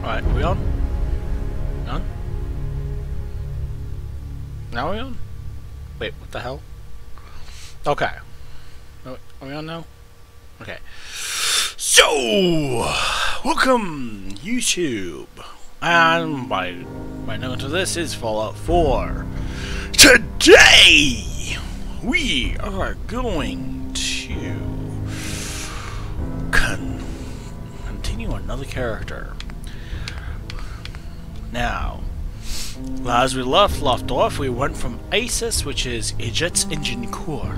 Alright, are we on? On? Now are we on? Wait, what the hell? Okay. Are we on now? Okay. So, welcome, YouTube. And by note of this is Fallout 4. Today, we are going to continue another character. Now, as we left off, we went from ISIS, which is a jet's engine core.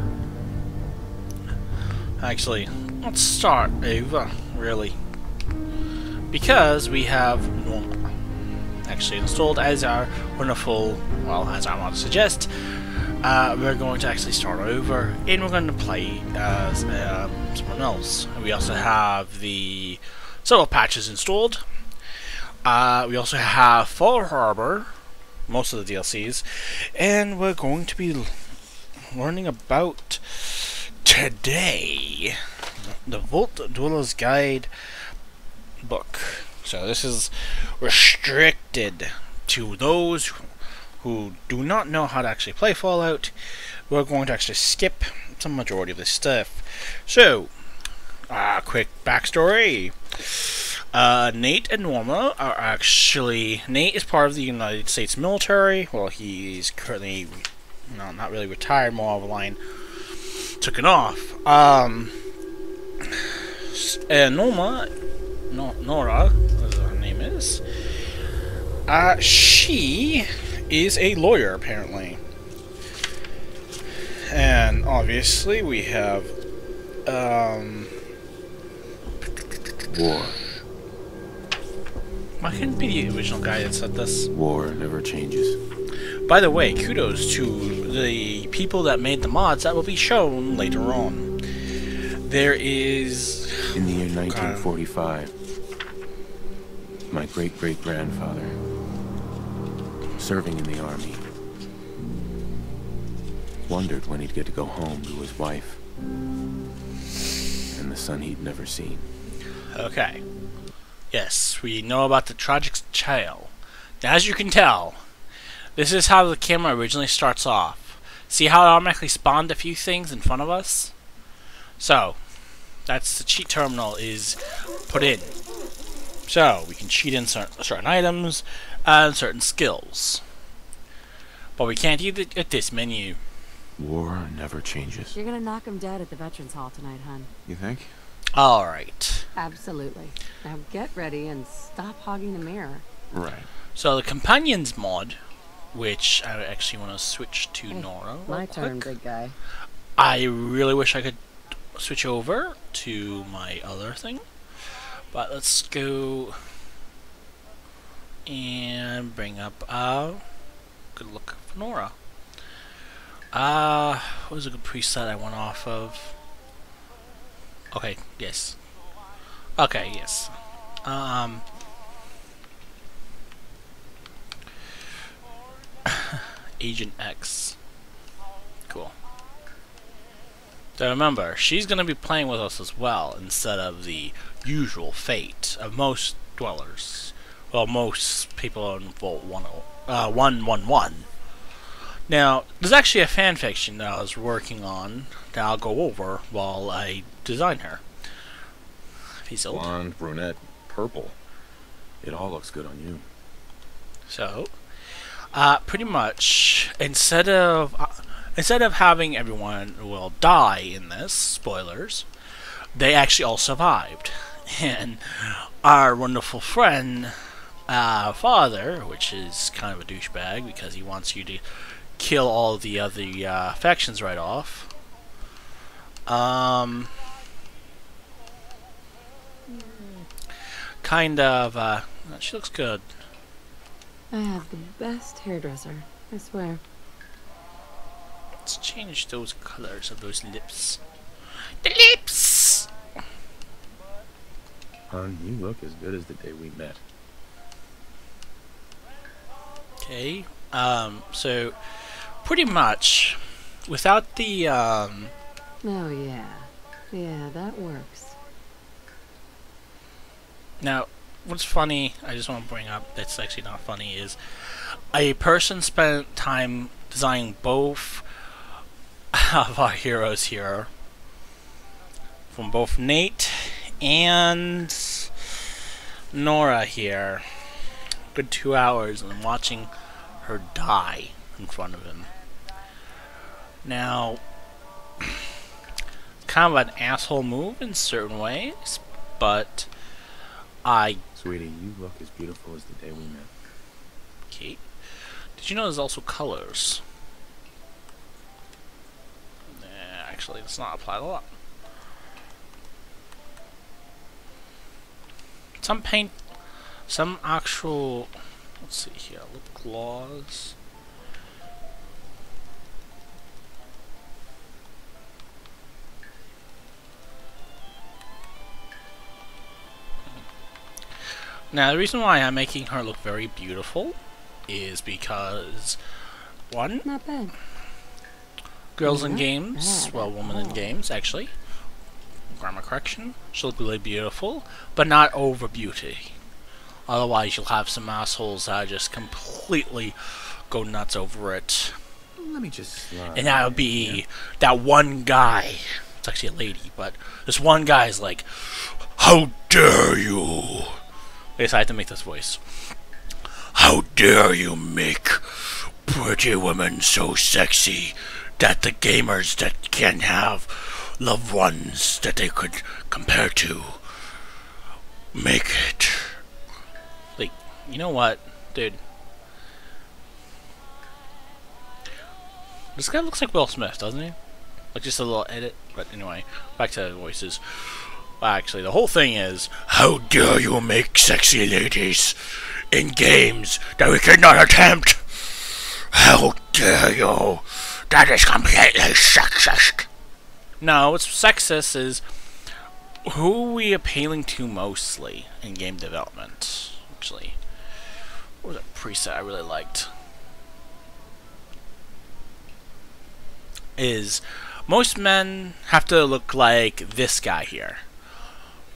Actually, let's start over, really. Because we have Norma actually installed as our wonderful, well, as I want to suggest, we're going to actually start over and we're going to play as someone else. We also have the several patches installed. We also have Fall Harbor, most of the DLCs, and we're going to be learning about today the Vault Dweller's Guide book. So this is restricted to those who do not know how to actually play Fallout. We're going to actually skip some majority of this stuff. So, quick backstory. Nate and Norma are actually... Nate is part of the United States military. Well, he's currently... No, not really retired, more of a line. Took it off. And Norma... Nora, as her name is... she is a lawyer, apparently. And obviously we have... War. Why couldn't it be the original guy that said this? War never changes. By the way, kudos to the people that made the mods that will be shown later on. There is... In the year 1945, my great-great-grandfather, serving in the army, wondered when he'd get to go home to his wife and the son he'd never seen. Okay. Yes, we know about the tragic tale. Now, as you can tell, this is how the camera originally starts off. See how it automatically spawned a few things in front of us? So, that's the cheat terminal is put in. So, we can cheat in certain items and certain skills. But we can't use it at this menu. War never changes. You're gonna knock him dead at the Veterans Hall tonight, hun. You think? Alright. Absolutely. Now get ready and stop hogging the mirror. Right. So the Companions mod, which I actually want to switch to Nora. My turn, big guy. I really wish I could switch over to my other thing. But let's go and bring up good look for Nora. What was a good preset I went off of? Okay, yes. Okay, yes. Agent X. Cool. So remember, she's going to be playing with us as well, instead of the usual fate of most dwellers. Well, most people in Vault 111. Now, there's actually a fanfiction that I was working on that I'll go over while I design her. He's old. Blonde, brunette, purple. It all looks good on you. So, pretty much, instead of having everyone die in this, spoilers, they actually all survived. And our wonderful friend, father, which is kind of a douchebag because he wants you to kill all the other factions right off. Kind of, she looks good. I have the best hairdresser, I swear. Let's change those colors of those lips. The lips! Hon, you look as good as the day we met. Okay, so pretty much without the Oh yeah. Yeah, that works. now what's funny, I just want to bring up that's actually not funny, is a person spent time designing both of our heroes here, from both Nate and Nora here. Good 2 hours and watching her die in front of him. Now, kind of an asshole move in certain ways, but Sweetie, you look as beautiful as the day we met. Okay. Did you know there's also colors? Nah, actually, it's not applied a lot. Some paint, some actual, let's see here, lip gloss. Now, the reason why I'm making her look very beautiful is because, one, Not bad. girls in Not games, bad well, at women in all. games, actually, grammar correction, she'll look really beautiful, but not over beauty. Otherwise, you'll have some assholes that just completely go nuts over it. Let me just slide. And that would be that one guy. It's actually a lady, but this one guy is like, "How dare you!" I decided to make this voice. "How dare you make pretty women so sexy that the gamers that can have loved ones that they could compare to make it." Like, you know what, dude? This guy looks like Will Smith, doesn't he? Like just a little edit, but anyway, back to the voices. Well, actually, the whole thing is, how dare you make sexy ladies in games that we cannot attempt? How dare you? That is completely sexist. No, what's sexist is who are we appealing to mostly in game development? Actually, what was that preset I really liked? Is most men have to look like this guy here.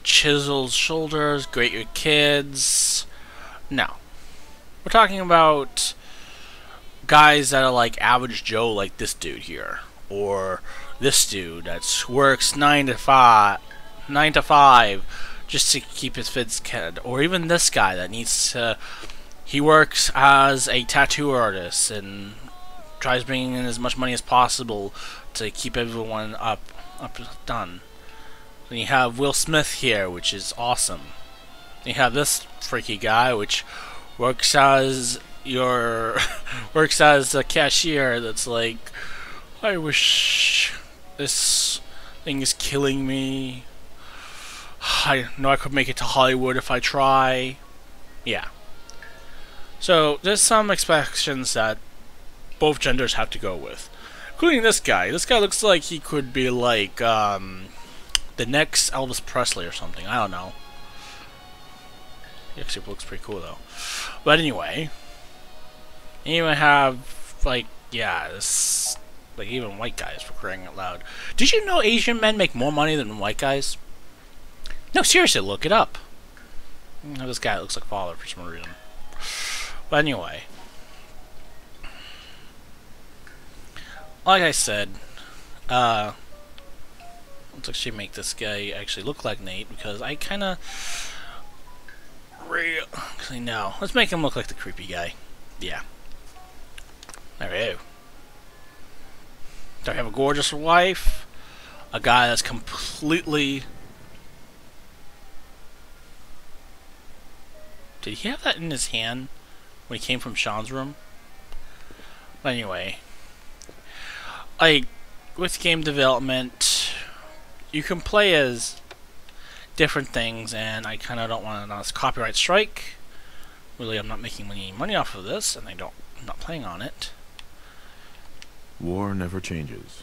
Chiseled shoulders, great with kids. No. We're talking about guys that are like average Joe, like this dude here. Or this dude that works 9 to 5 just to keep his fits kid. Or even this guy that needs to, he works as a tattoo artist and tries bringing in as much money as possible to keep everyone up done. Then you have Will Smith here, which is awesome. Then you have this freaky guy, which works as works as a cashier. That's like, I wish this thing is killing me. I know I could make it to Hollywood if I try. Yeah. So there's some expressions that both genders have to go with, including this guy. This guy looks like he could be like the next Elvis Presley or something. I don't know. He actually looks pretty cool though. But anyway, you even have like, yeah, this, like even white guys, for crying out loud. Did you know Asian men make more money than white guys? No, seriously, look it up. Now this guy looks like father for some reason. But anyway, like I said, let's actually make this guy actually look like Nate, because I kind of actually no. Let's make him look like the creepy guy. Yeah. There we go. Do I have a gorgeous wife? A guy that's completely... Did he have that in his hand when he came from Sean's room? But anyway, like, with game development, you can play as different things, and I kind of don't want to announce copyright strike. Really, I'm not making any money off of this, and I'm not playing on it. War never changes.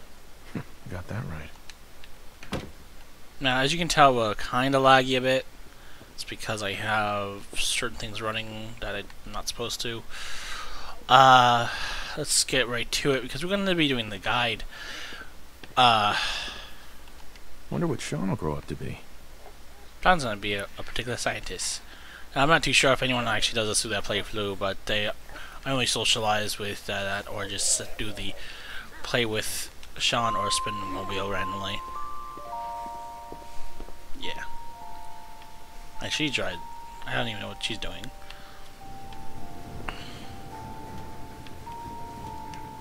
Got that right. Now, as you can tell, we're kind of laggy a bit. It's because I have certain things running that I'm not supposed to. Let's get right to it, because we're going to be doing the guide. Wonder what Sean will grow up to be. John's going to be a particular scientist. I'm not too sure if anyone actually does this through that playthrough, but I only socialize with that, or just do the play with Sean or spin mobile randomly. Yeah. And she tried. I don't even know what she's doing.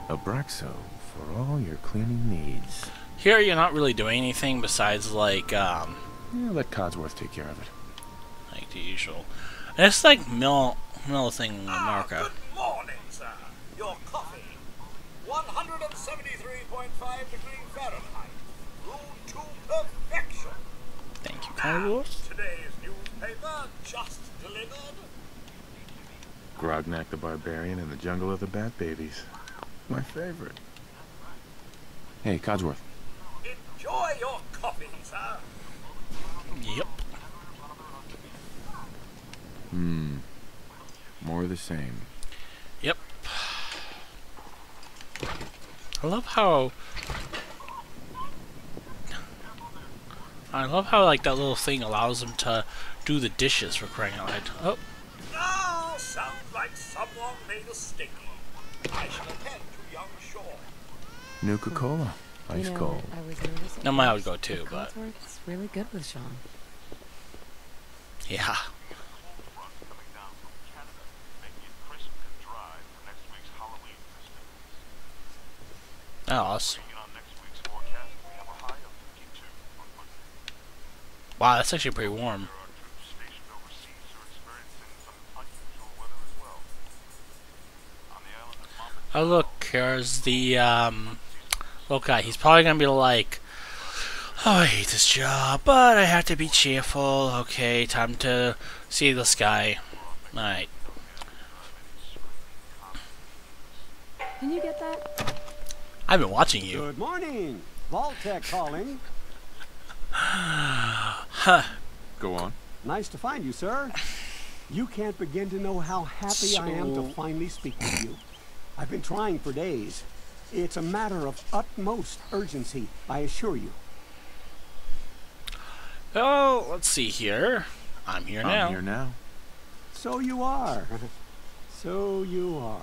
Abraxo for all your cleaning needs. Here, you're not really doing anything besides like Yeah, let Codsworth take care of it. like the usual. And it's like mill thing in America. Good morning, sir. Your coffee. 173.5 degrees Fahrenheit. Brewed to perfection. Thank you, Codsworth. Today's newspaper just delivered. Grognak the Barbarian and the Jungle of the Bat Babies. My favorite. Hey, Codsworth. Enjoy your coffee, sir. Yep. More of the same. Yep. I love how like that little thing allows them to do the dishes for crying out loud. Oh, Now sounds like someone made a sticky. I shall attend to young Shaw. Nuka-Cola. Ice cold. I was nervous. no, mine would go too, but Codsworth's really good with Sean. yeah. Oh, awesome. Wow, that's actually pretty warm. Oh look, here's the little guy. He's probably gonna be like, oh, I hate this job, but I have to be cheerful. Okay, time to see the sky. Alright. Can you get that? I've been watching you. Good morning. Vault-Tec calling. Huh. Go on. Nice to find you, sir. You can't begin to know how happy I am to So- finally speak with you. I've been trying for days. It's a matter of utmost urgency, I assure you. Oh, let's see here. I'm here now. I'm here now. So you are. So you are.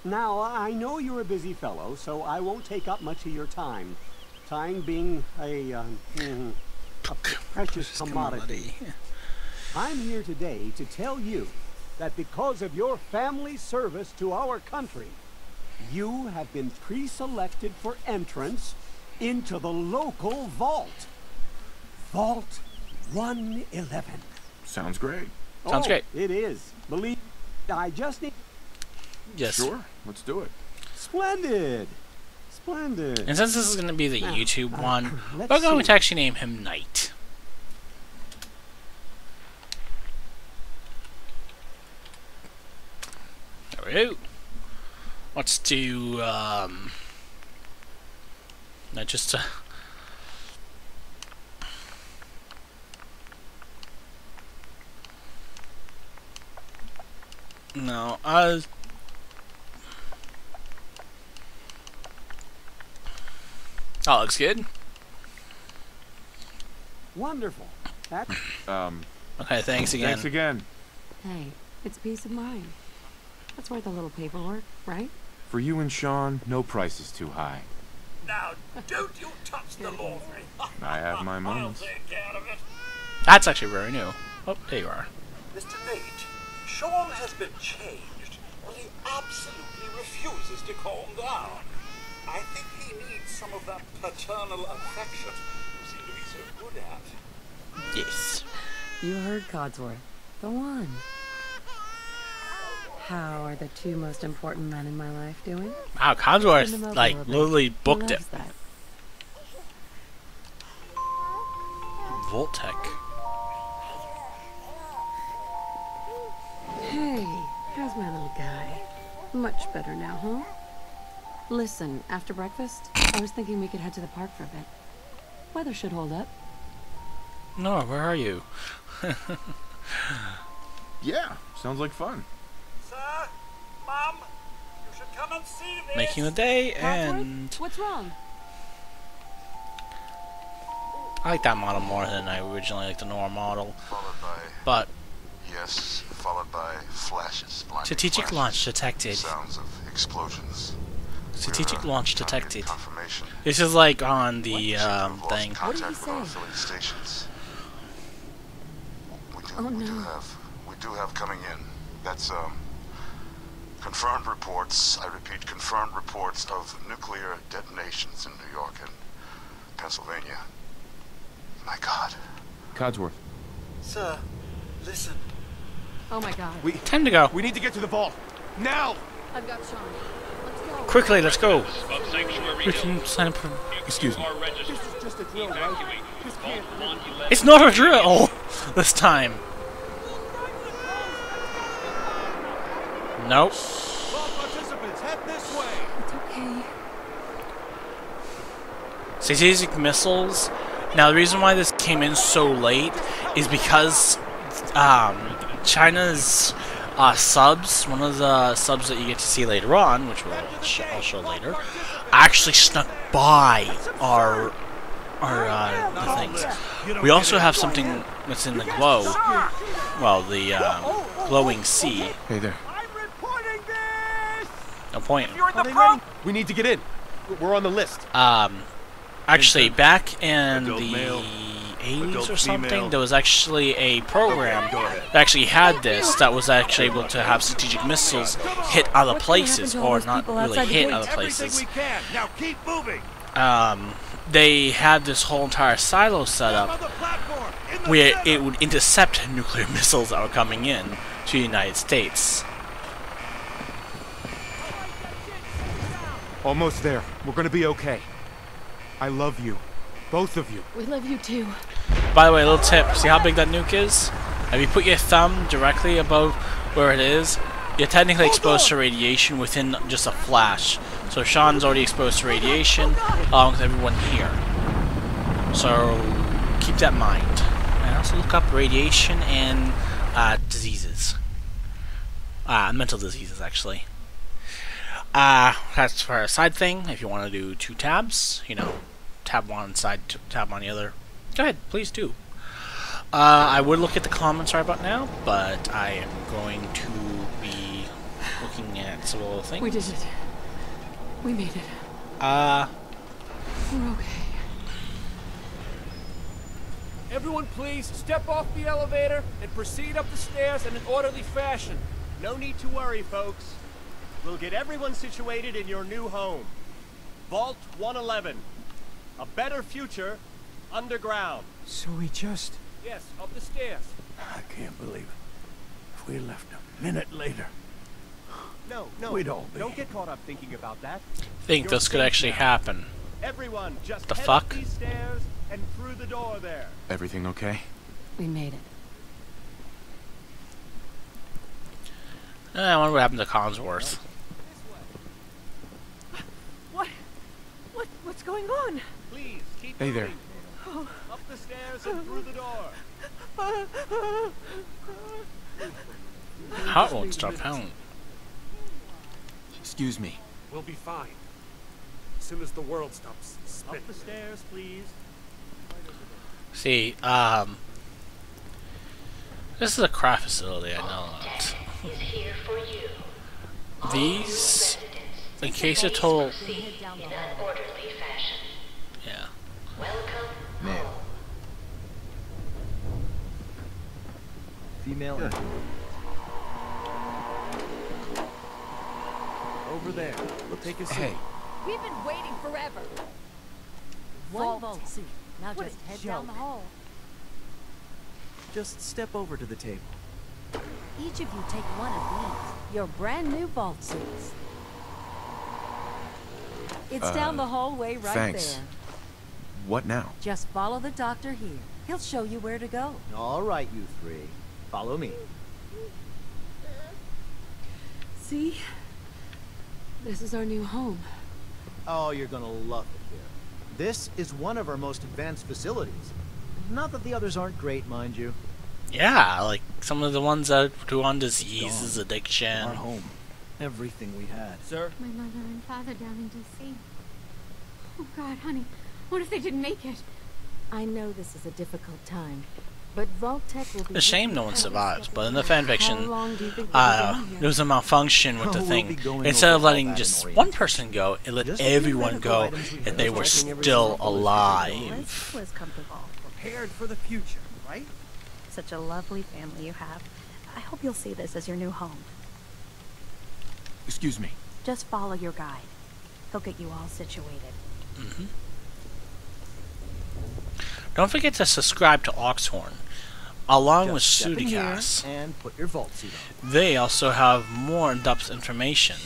Now, I know you're a busy fellow, so I won't take up much of your time. Time being a precious commodity. I'm here today to tell you that because of your family service to our country, you have been pre-selected for entrance into the local vault. Vault 111. Sounds great. Sounds great. It is. Believe I just need... Yes. Sure. Let's do it. Splendid. Splendid. And since this is going to be the Now, YouTube one, let's we're going see. to actually name him Knight. There we go. Let's do, not just, no, that looks good. Wonderful. That Okay, thanks again. Thanks again. Hey, it's peace of mind. That's worth a little paperwork, right? For you and Sean, no price is too high. Now, don't you touch the laundry. I have my I'll moments. take care of it. That's actually very new. Oh, there you are. Mr. Nate, Sean has been changed, but he absolutely refuses to calm down. I think he needs some of that paternal affection you seem to be so good at. Yes. You heard Codsworth. Go on. How are the two most important men in my life doing? Wow, Send him Codsworth, over like, a bit. literally He booked it. loves that. Vault-Tec. Hey, how's my little guy? Much better now, huh? Listen, after breakfast, I was thinking we could head to the park for a bit. Weather should hold up. No, where are you? Yeah, sounds like fun. Sir, Mom, you should come and see this. Making the day, Codsworth? and What's wrong? I like that model more than I originally liked the normal model. But blasts followed by flashes. Strategic flashes, launch detected. Sounds of explosions. Strategic launch detected. Confirmation. This is like on the thing. What did he say? Stations. Oh, no. We do have coming in. That's confirmed reports. I repeat, confirmed reports of nuclear detonations in New York and Pennsylvania. My God. Codsworth. Sir, listen. Oh my God. Time to go. We need to get to the vault. Now! I've got Sean. Let's go. Quickly, let's go. Of Sanctuary We Hill. can sign up for... Excuse me. Are registered. This is just a drill, right? Evacuate. This Vault can't... 111. It's not a drill! This time. Nope. All participants, head this way! It's okay. Strategic missiles. Now, the reason why this came in so late is because China's subs, one of the subs that you get to see later on, which I'll show later, actually snuck by our the things. We also have something that's in the glow. Well, the glowing sea. Hey there. I'm reporting this! No point. You're in the front! We need to get in. We're on the list. Actually, back in Adult the male, 80s adult or something, female. there was actually a program that actually had this, that was actually able to have strategic missiles hit other places, or not really hit other places. Everything we can. Now keep moving. They had this whole entire silo set On up the platform. In the where center. it would intercept nuclear missiles that were coming in to the United States. Almost there. We're gonna be okay. I love you. Both of you. We love you too. By the way, a little tip. See how big that nuke is? If you put your thumb directly above where it is, you're technically exposed to radiation within just a flash. So Sean's already exposed to radiation, along with everyone here. So keep that in mind. And also look up radiation and diseases. Mental diseases, actually. That's for a side thing. If you want to do 2 tabs, you know, tab one on side, tab on the other, go ahead, please do. I would look at the comments right about now, but I am going to be looking at some little things. We did it. We made it. We're okay. Everyone please step off the elevator and proceed up the stairs in an orderly fashion. No need to worry, folks. We'll get everyone situated in your new home. Vault 111. A better future underground. So we just... Yes, up the stairs. I can't believe it. If we left a minute later... No, We'd all be. don't get caught up thinking about that. Think You're this could safe actually now. happen. Everyone, just The head fuck? up these stairs and through the door there. Everything okay? We made it. I wonder what happened to Collinsworth. What's going on? Please keep Hey there. moving. Up the stairs and through the door. Heart won't stop pounding. Excuse me. We'll be fine. As soon as the world stops spinning. Up the stairs, please. See, this is a craft facility, I know that. These, in case you're told... Yeah. Male. Female. Over there. We'll take a seat. Hey. We've been waiting forever. One vault seat. Now What just a head down the joke. hall. Just step over to the table. Each of you take one of these. Your brand new vault suits. It's down the hallway right Thanks. there. What now? Just follow the doctor here. He'll show you where to go. All right, you three. Follow me. See? This is our new home. Oh, you're gonna love it here. This is one of our most advanced facilities. Not that the others aren't great, mind you. Yeah, like some of the ones that do on diseases, Our addiction. home. Everything we had. Sir? My mother and father down in D.C. Oh, God, honey. What if they didn't make it? I know this is a difficult time, But Vault-Tec will be... It's a shame no one survives, but in the fanfiction, How long do you think we'll be down here? there was a malfunction with the We'll thing. be going Instead of over all letting that just in one person go, it let Just a few everyone medical go, items we and have. they were Checking every still sample is alive. Was comfortable. Prepared for the future, right? Such a lovely family you have. I hope you'll see this as your new home. Excuse me. Just follow your guide. He'll get you all situated. Don't forget to subscribe to Oxhorn, along with Just step in here Sudicast. and put your vault suit on. They also have more in-depth information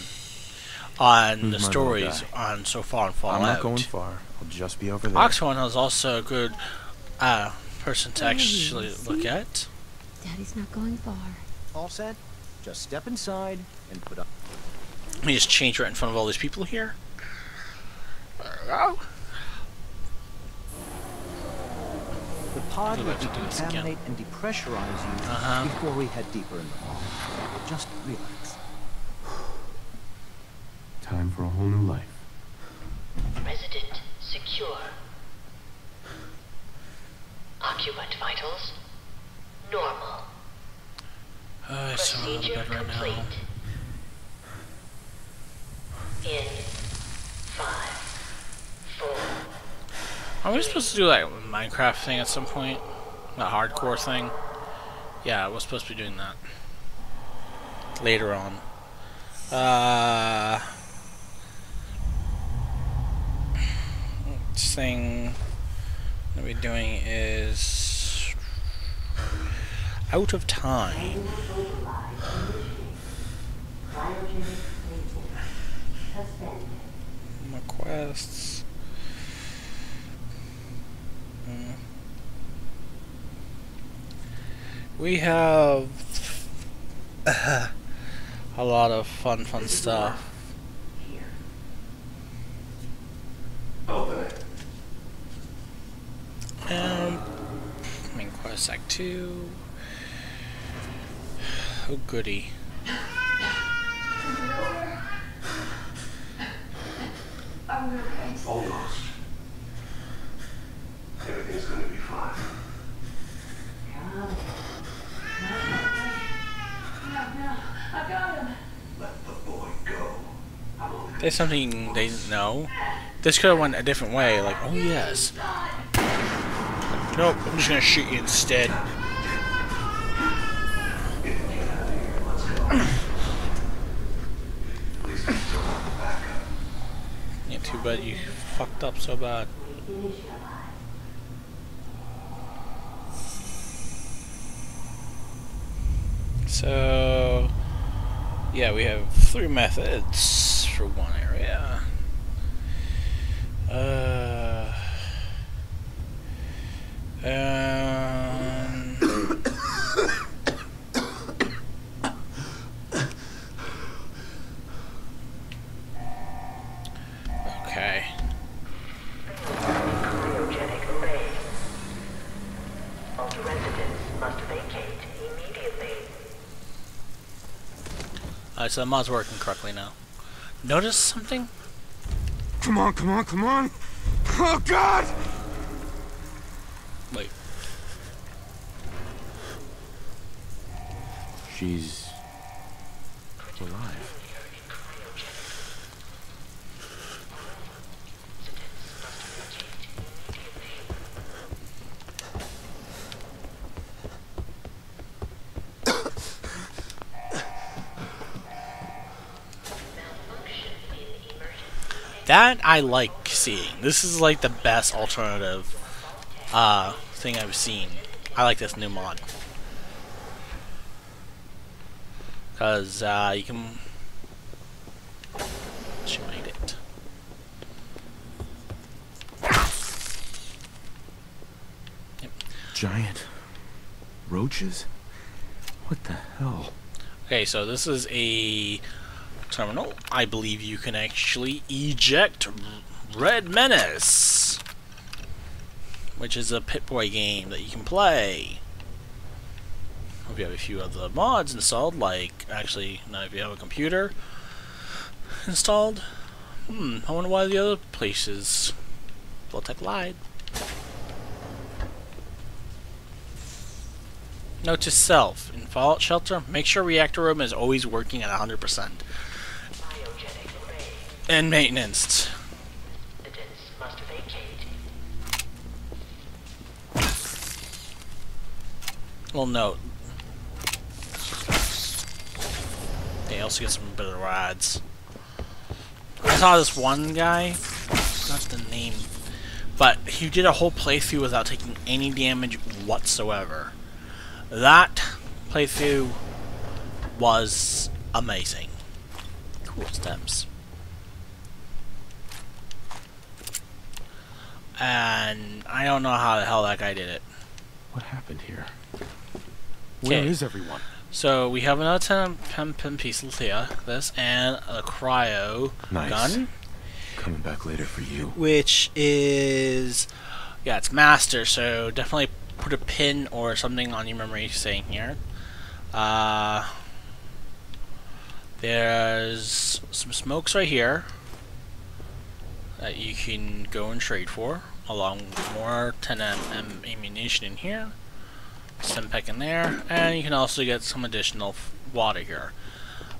on Who's the my stories little guy? on So Far and Fallout. I'm not going far. I'll just be over there. Oxhorn is also a good person to actually look at. Daddy's not going far. All set? Just step inside and put up. Let me just change right in front of all these people here. There we go. The pod We'll will have to do this decontaminate and depressurize you before we head deeper in the vault. Just relax. Time for a whole new life. Resident secure. Occupant vitals normal. I so out of bed right now. In 5, 4. Are we supposed to do like a Minecraft thing at some point? That hardcore thing? Yeah, we're supposed to be doing that. Later on. This thing that we're doing is out of time. My quests. We have a lot of fun stuff. Open it. Main quest Act 2. Oh goody. Almost. Everything's gonna be fine. I got him. Let the boy go. There's something they didn't know. This could have went a different way, like, oh yes. Nope, I'm just gonna shoot you instead. Yeah, too bad you fucked up so bad. So, yeah, we have 3 methods for one area. Okay. Cryogenic array. All residents must vacate immediately. Alright, so the mod's working correctly now. Notice something? Come on, come on, come on! Oh God! Wait. She's alive. That I like seeing. This is like the best alternative thing I've seen. I like this new mod. Because you can join it. Yep. Giant roaches? What the hell? Okay, so this is a terminal. I believe you can actually eject Red Menace, which is a Pip-Boy game that you can play. Hope you have a few other mods installed, like, actually, now if you have a computer installed. I wonder why the other places Vault-Tec lied. Note to self: in Fallout Shelter, make sure reactor room is always working at 100%. And maintenance. Must vacate. Little note. They also get some better rides. I saw this one guy, not the name, but he did a whole playthrough without taking any damage whatsoever. That playthrough was amazing. Cool stems. And I don't know how the hell that guy did it. What happened here? Where is everyone? So we have another 10 pieces here, this, and a cryo gun. Coming back later for you. Which is, yeah, it's master, so definitely put a pin or something on your memory saying here. There's some smokes right here that you can go and trade for, along with more 10mm ammunition in here. Simpec in there, and you can also get some additional water here.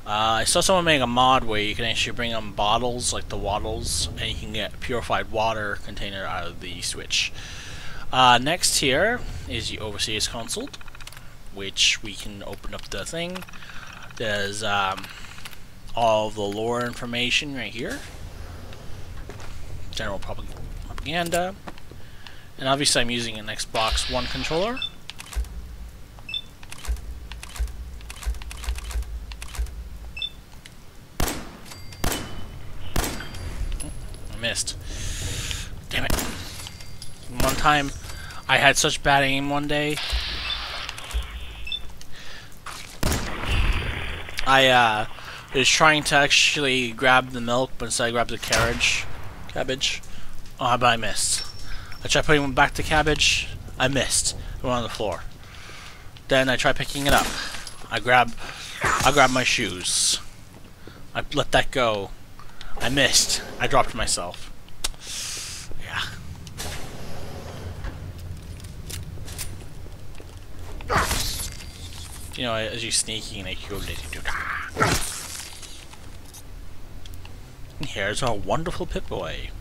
I saw someone make a mod where you can actually bring on bottles, like the waddles, and you can get a purified water container out of the switch. Next here is the Overseer's Console, which we can open up the thing. There's all the lore information right here. General propaganda. And obviously I'm using an Xbox One controller. Missed. Damn it. One time I had such bad aim one day. I was trying to actually grab the milk, but instead I grabbed the cabbage. Oh, but I missed. I tried putting back the cabbage. I missed. It went on the floor. Then I tried picking it up. I grabbed my shoes. I let that go. I missed. I dropped myself. Yeah. You know, as you sneaking, like you go. And here's our wonderful Pip-Boy.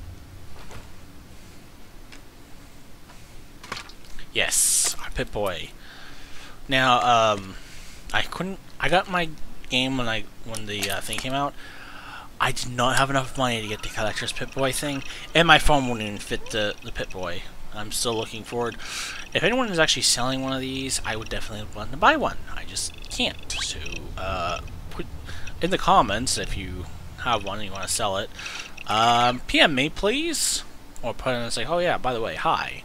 Yes, our Pip-Boy. Now, I got my game when the thing came out. I did not have enough money to get the collector's Pip-Boy thing, and my phone wouldn't even fit the Pip-Boy. I'm still looking forward. If anyone is actually selling one of these, I would definitely want to buy one. I just can't. So, put in the comments if you have one and you want to sell it. PM me, please. Or put in and say, oh yeah, by the way, hi.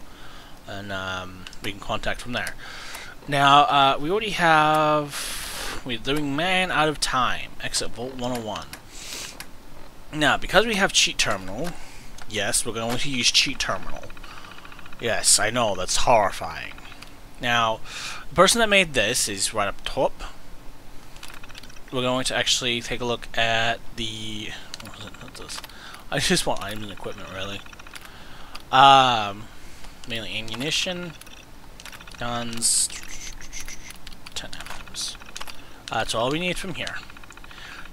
And we can contact from there. Now, we already have... We're doing Man Out of Time. Exit Vault 101. Now, because we have Cheat Terminal, yes, we're going to use Cheat Terminal. Yes, I know, that's horrifying. Now, the person that made this is right up top. We're going to actually take a look at the... What was it? What's this? I just want items and equipment, really. Mainly ammunition, guns, 10 items. That's all we need from here.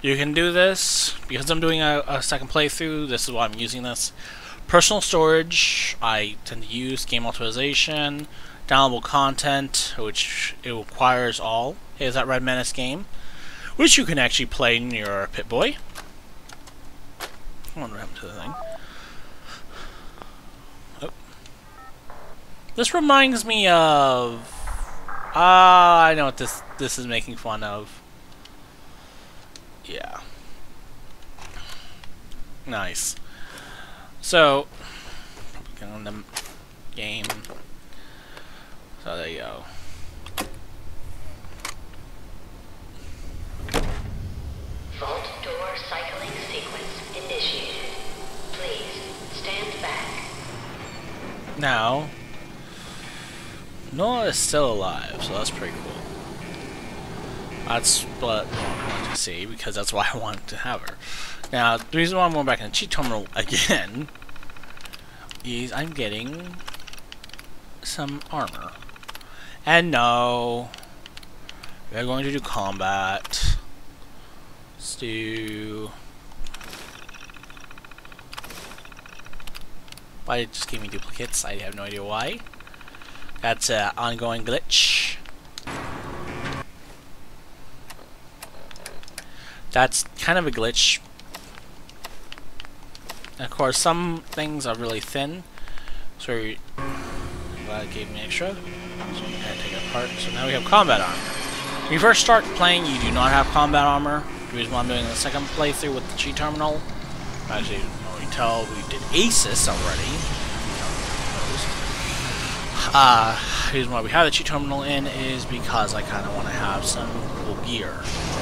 You can do this, because I'm doing a second playthrough, this is why I'm using this. Personal storage, I tend to use game authorization, downloadable content, which it requires all. Here's that Red Menace game, which you can actually play in your Pip-Boy. I wonder what happened to the thing. Oh. This reminds me of... I know what this is making fun of. Yeah. Nice. So, get on the game. So there you go. Vault door cycling sequence initiated. Please stand back. Now, Noah is still alive, so that's pretty cool. That's what I wanted to see, because that's why I wanted to have her. Now, the reason why I'm going back in the cheat terminal again is I'm getting some armor. And no, We are going to do combat. Let's do... Why did it just give me duplicates? I have no idea why. That's an ongoing glitch. That's kind of a glitch. And of course, some things are really thin. So I'm glad it gave me extra. So we had to take it apart. So now we have combat armor. When you first start playing, you do not have combat armor. The reason why I'm doing the second playthrough with the cheat terminal. Actually, you tell we did ACES already. The reason why we have the cheat terminal in is because I kind of want to have some cool gear,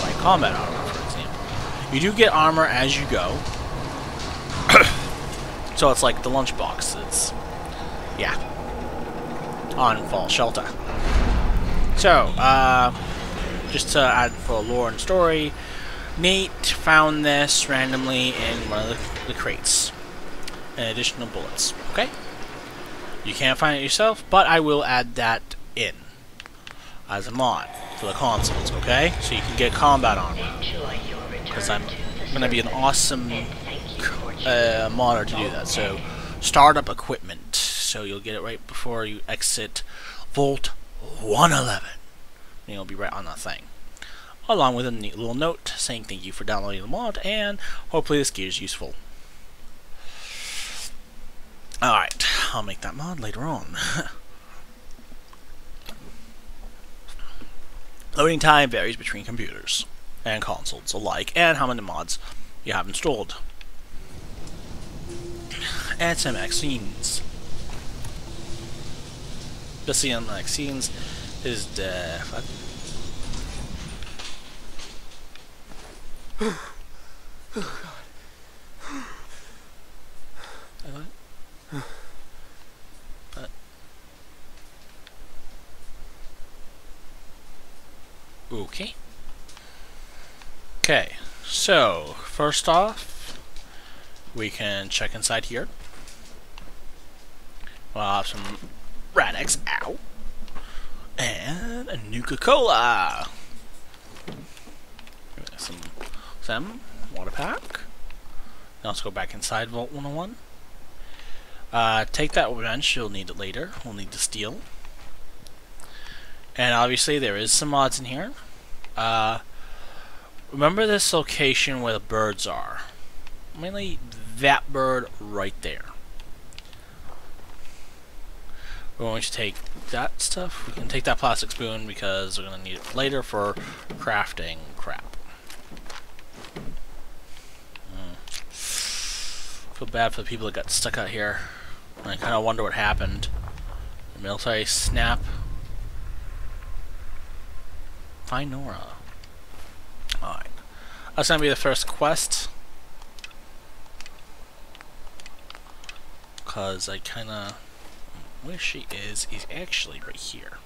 like combat armor, for example. You do get armor as you go. So it's like the lunchbox. It's, yeah, on Fall Shelter. So, just to add for lore and story, Nate found this randomly in one of the crates. An additional bullets. Okay? You can't find it yourself, but I will add that in as a mod for the consoles, okay? So you can get combat armor. Because I'm going to be an awesome modder to do that. So, startup equipment. So you'll get it right before you exit Vault 111. And you'll be right on that thing. Along with a neat little note saying thank you for downloading the mod, and hopefully this gear is useful. Alright, I'll make that mod later on. Loading time varies between computers and consoles alike, and how many mods you have installed. And some vaccines. The CM vaccines is the... Oh God. Okay. Okay, so first off, we can check inside here. We'll have some Radix, ow, and a Nuka-Cola. Some water pack. Now let's go back inside Vault 101. Take that wrench, you'll need it later. We'll need the steel. And obviously there is some mods in here. Remember this location where the birds are. Mainly that bird right there. We're going to take that stuff. We can take that plastic spoon because we're going to need it later for crafting crap. Feel bad for the people that got stuck out here. I kind of wonder what happened. The military snap. Find Nora. Alright. That's going to be the first quest. Because I kind of... Where she is actually right here.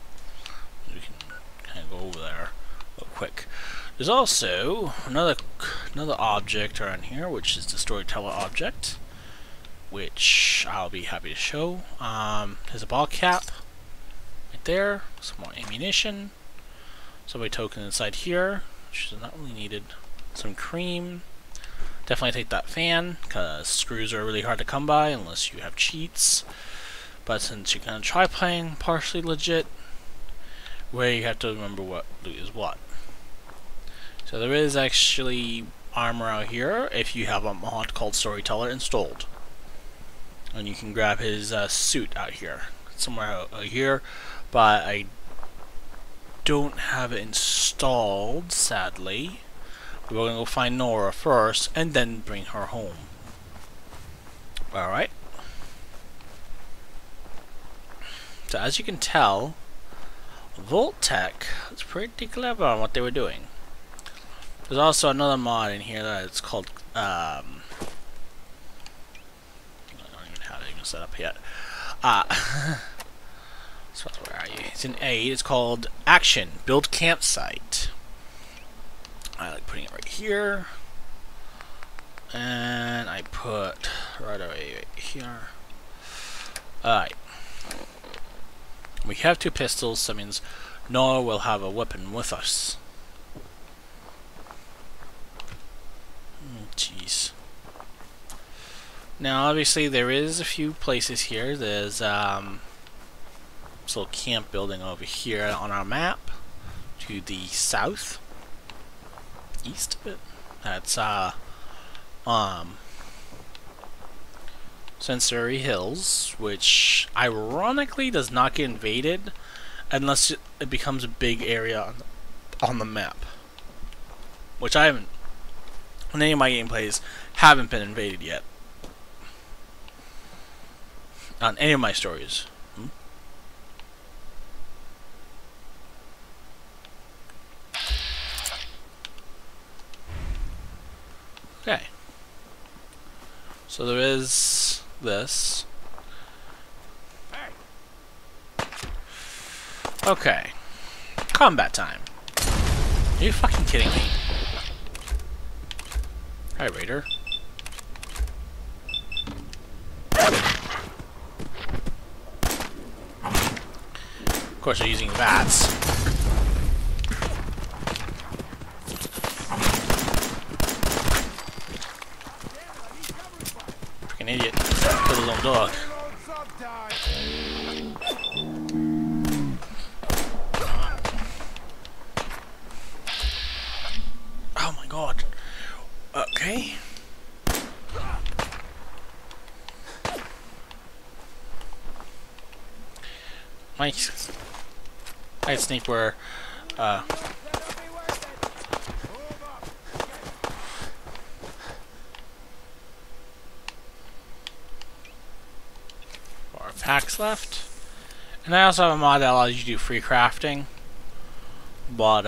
We can kind of go over there real quick. There's also another object around here, which is the storyteller object, which I'll be happy to show. There's a ball cap right there, some more ammunition, subway token inside here, which is not really needed. Some cream. Definitely take that fan, because screws are really hard to come by unless you have cheats. But since you're going to try playing partially legit, where you have to remember what loot is what. So there is actually armor out here if you have a mod called Storyteller installed. And you can grab his suit out here. Somewhere out here. But I don't have it installed, sadly. We're going to go find Nora first and then bring her home. Alright. So as you can tell, Vault-Tec is pretty clever on what they were doing. There's also another mod in here that it's called, I don't even have it even set up yet. So where are you? It's in A. It's called Action Build Campsite. I like putting it right here, and I put right away right here. Alright. We have two pistols, so that means Noah will have a weapon with us. Jeez. Now, obviously, there is a few places here. There's this little camp building over here on our map to the south, east of it. That's Sensory Hills, which ironically does not get invaded unless it becomes a big area on the map. Which I haven't, in any of my gameplays, haven't been invaded yet. On any of my stories. Okay. So there is this. Okay. Combat time. Are you fucking kidding me? Hi, Raider. Of course, they're using VATS. Freaking idiot. Killed his own dog. Oh my god. Okay. I sneak where packs left. And I also have a mod that allows you to do free crafting. But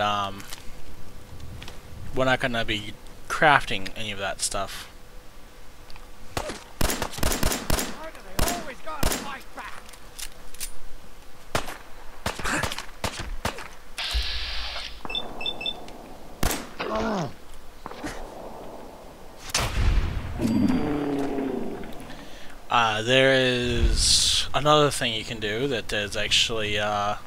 we're not gonna be crafting any of that stuff. There is another thing you can do that is actually the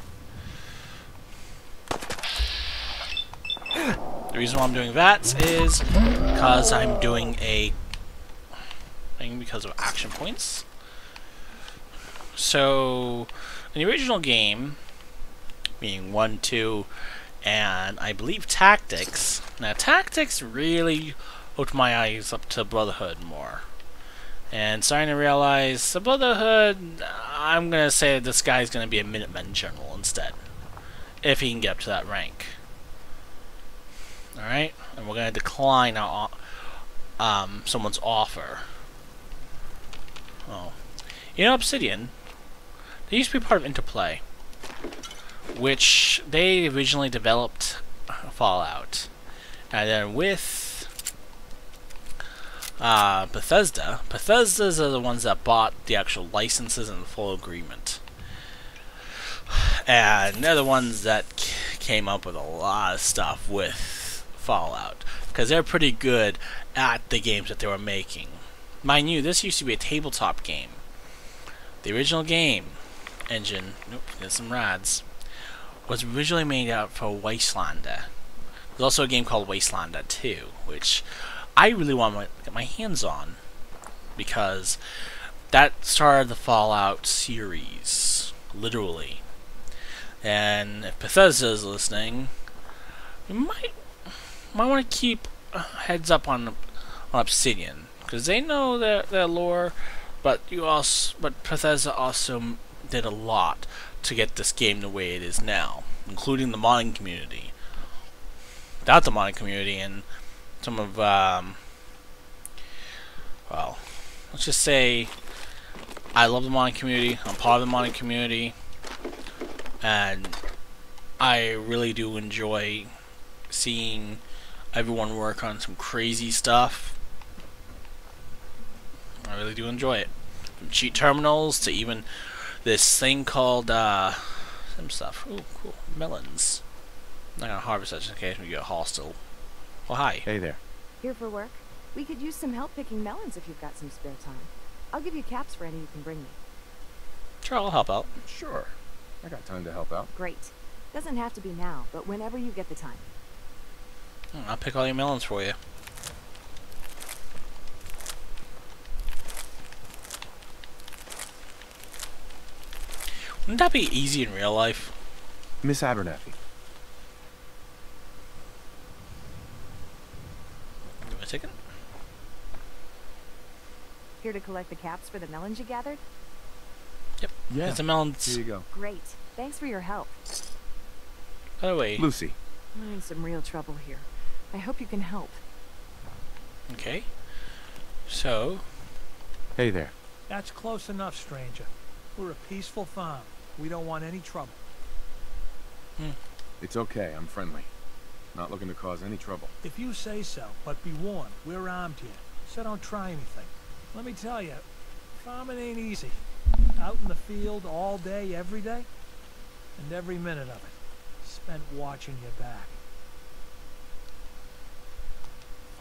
reason why I'm doing VATS is because I'm doing a thing because of action points. So in the original game, meaning 1, 2, and I believe Tactics. Now Tactics really opened my eyes up to Brotherhood more. And starting to realize the Brotherhood, I'm going to say that this guy's going to be a Minutemen General instead. If he can get up to that rank. Alright? And we're going to decline our, someone's offer. Oh. You know, Obsidian, they used to be part of Interplay. Which they originally developed Fallout. And then with Bethesda's are the ones that bought the actual licenses and the full agreement. And they're the ones that came up with a lot of stuff with Fallout. Because they're pretty good at the games that they were making. Mind you, this used to be a tabletop game. The original game engine, nope, there's some rads, was originally made out for Wastelander. There's also a game called Wastelander 2, which I really want to get my hands on, because that started the Fallout series, literally. And if Bethesda is listening, you might want to keep heads up on Obsidian, because they know their lore, but Bethesda also did a lot to get this game the way it is now, including the modding community. Without the modding community and some of, well, let's just say I love the modding community, I'm part of the modding community, and I really do enjoy seeing everyone work on some crazy stuff. I really do enjoy it. From cheat terminals to even this thing called, some stuff. Ooh, cool. Melons. I'm not gonna harvest that just in case we get hostile. Oh, hi. Hey there. Here for work? We could use some help picking melons if you've got some spare time. I'll give you caps for any you can bring me. Sure, I'll help out. Sure. I got time to help out. Great. Doesn't have to be now, but whenever you get the time. I'll pick all your melons for you. Wouldn't that be easy in real life? Miss Abernathy. Give me a ticket. Here to collect the caps for the melons you gathered? Yep. Yeah. It's the melons. Here you go. Great. Thanks for your help. By the way. Lucy. I'm in some real trouble here. I hope you can help. Okay. So. Hey there. That's close enough, stranger. We're a peaceful farm. We don't want any trouble. It's okay. I'm friendly. Not looking to cause any trouble. If you say so, but be warned, we're armed here. So don't try anything. Let me tell you, farming ain't easy. Out in the field all day, every day. And every minute of it spent watching your back.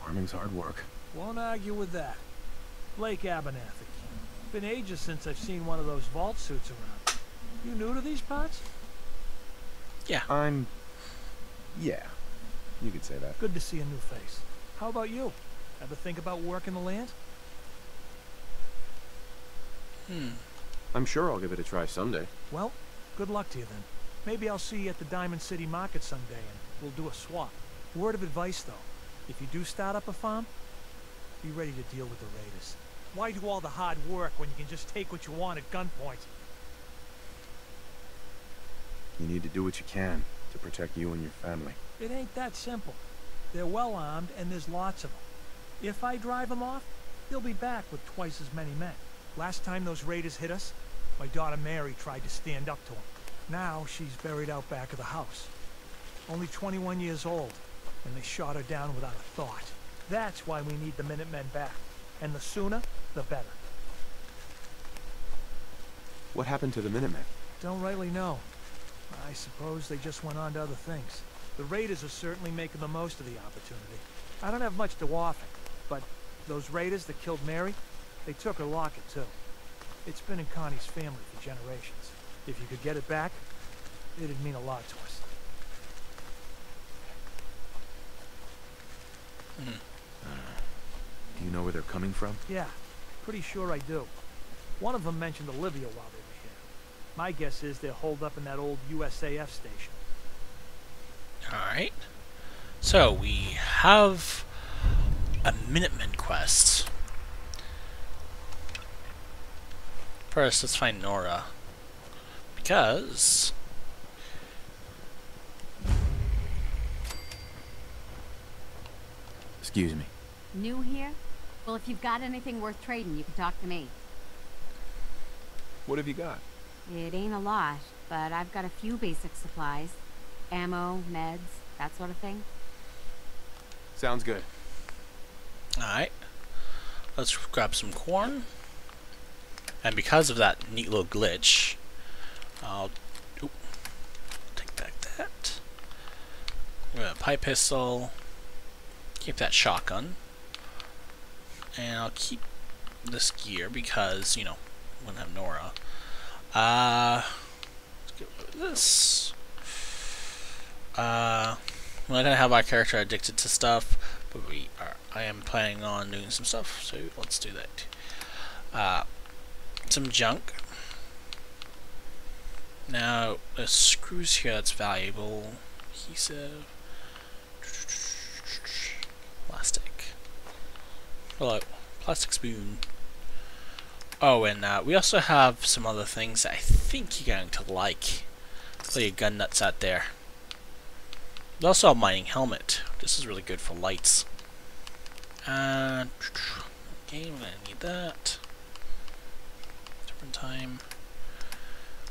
Farming's hard work. Won't argue with that. Blake Abernathy. Been ages since I've seen one of those vault suits around. You new to these parts? Yeah. Yeah. You could say that. Good to see a new face. How about you? Ever think about working the land? I'm sure I'll give it a try someday. Well, good luck to you then. Maybe I'll see you at the Diamond City Market someday and we'll do a swap. Word of advice though, if you do start up a farm, be ready to deal with the raiders. Why do all the hard work when you can just take what you want at gunpoint? You need to do what you can to protect you and your family. It ain't that simple. They're well armed and there's lots of them. If I drive them off, they'll be back with twice as many men. Last time those raiders hit us, my daughter Mary tried to stand up to them. Now she's buried out back of the house. Only 21 years old, and they shot her down without a thought. That's why we need the Minutemen back. And the sooner, the better. What happened to the Minutemen? Don't rightly know. I suppose they just went on to other things. The raiders are certainly making the most of the opportunity. I don't have much to offer, but those raiders that killed Mary, they took her locket too. It's been in Connie's family for generations. If you could get it back, it'd mean a lot to us. Do you know where they're coming from? Yeah, pretty sure I do. One of them mentioned Olivia while they were here. My guess is they're holed up in that old USAF station. Alright. So, we have a Minutemen quest. First, let's find Nora. Because... Excuse me. New here? Well, if you've got anything worth trading, you can talk to me. What have you got? It ain't a lot, but I've got a few basic supplies. Ammo, meds, that sort of thing. Sounds good. Alright. Let's grab some corn. And because of that neat little glitch, I'll take back that. A pipe pistol. Keep that shotgun. And I'll keep this gear because, you know, I wouldn't have Nora. Let's get rid of this. We're not gonna have our character addicted to stuff, but I am planning on doing some stuff, so let's do that. Some junk. Now, there's screws here that's valuable. Adhesive. Plastic. Hello. Plastic spoon. Oh, and we also have some other things that I think you're going to like. Play your gun nuts out there. We also have a mining helmet. This is really good for lights. And okay, I'm gonna need that. Different time.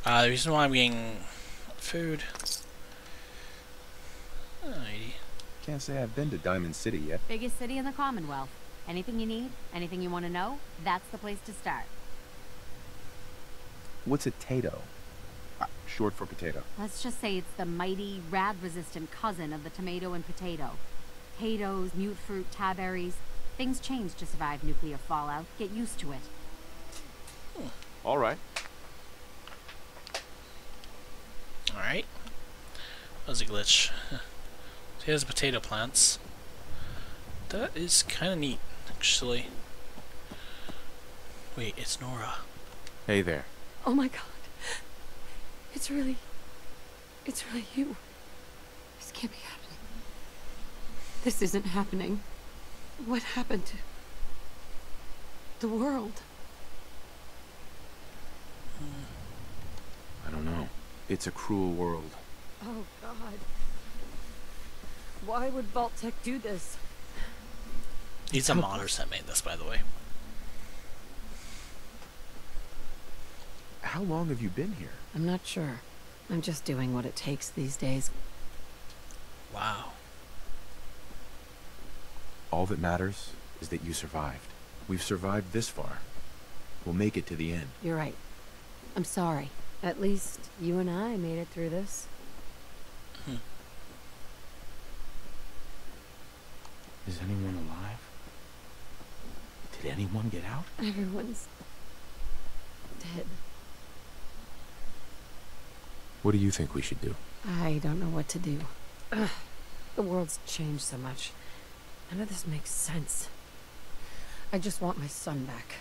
The reason why I'm getting food. Alrighty. Can't say I've been to Diamond City yet. Biggest city in the Commonwealth. Anything you need, anything you want to know, that's the place to start. What's a tato? Short for potato. Let's just say it's the mighty, rad-resistant cousin of the tomato and potato. Potatoes, mute fruit, taberries. Things change to survive nuclear fallout. Get used to it. All right. Alright. That was a glitch. So here's potato plants. That is kind of neat, actually. Wait, it's Nora. Hey there. Oh my god. It's really you. This can't be happening. This isn't happening. What happened to the world? I don't know. It's a cruel world. Oh, God. Why would Vault-Tec do this? These are modders that made this, by the way. How long have you been here? I'm not sure. I'm just doing what it takes these days. Wow. All that matters is that you survived. We've survived this far. We'll make it to the end. You're right. I'm sorry. At least you and I made it through this. Is anyone alive? Did anyone get out? Everyone's dead. What do you think we should do? I don't know what to do. Ugh, the world's changed so much. None of this makes sense. I just want my son back.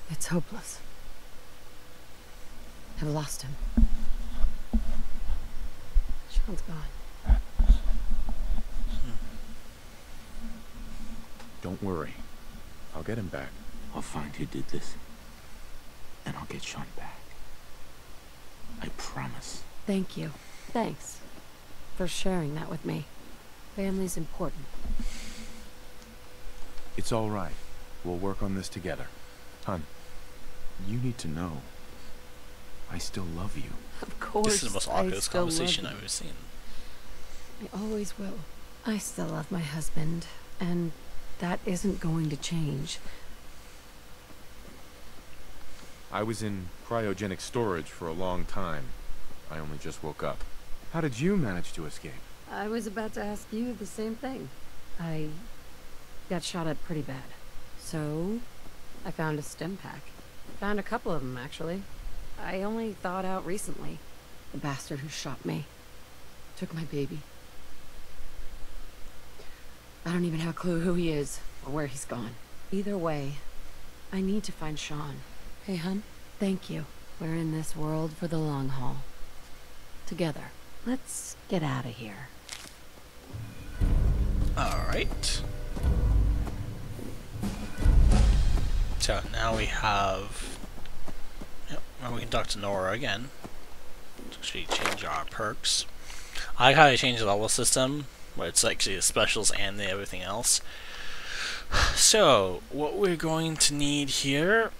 It's hopeless. I've lost him. Sean's gone. Don't worry. I'll get him back. I'll find who did this. And I'll get Sean back. I promise. Thank you. Thanks for sharing that with me. Family's important. It's all right. We'll work on this together. Hun, you need to know. I still love you. Of course. This is the most awkward conversation I've ever seen. I always will. I still love my husband, and that isn't going to change. I was in cryogenic storage for a long time. I only just woke up. How did you manage to escape? I was about to ask you the same thing. I got shot at pretty bad. So, I found a stim pack. Found a couple of them, actually. I only thawed out recently. The bastard who shot me took my baby. I don't even have a clue who he is or where he's gone. Either way, I need to find Sean. Hey, hun, thank you. We're in this world for the long haul. Together. Let's get out of here. Alright. So now we have... Yep, now we can talk to Nora again. Actually change our perks. I like how they changed the level system, where it's actually the specials and the everything else. So, what we're going to need here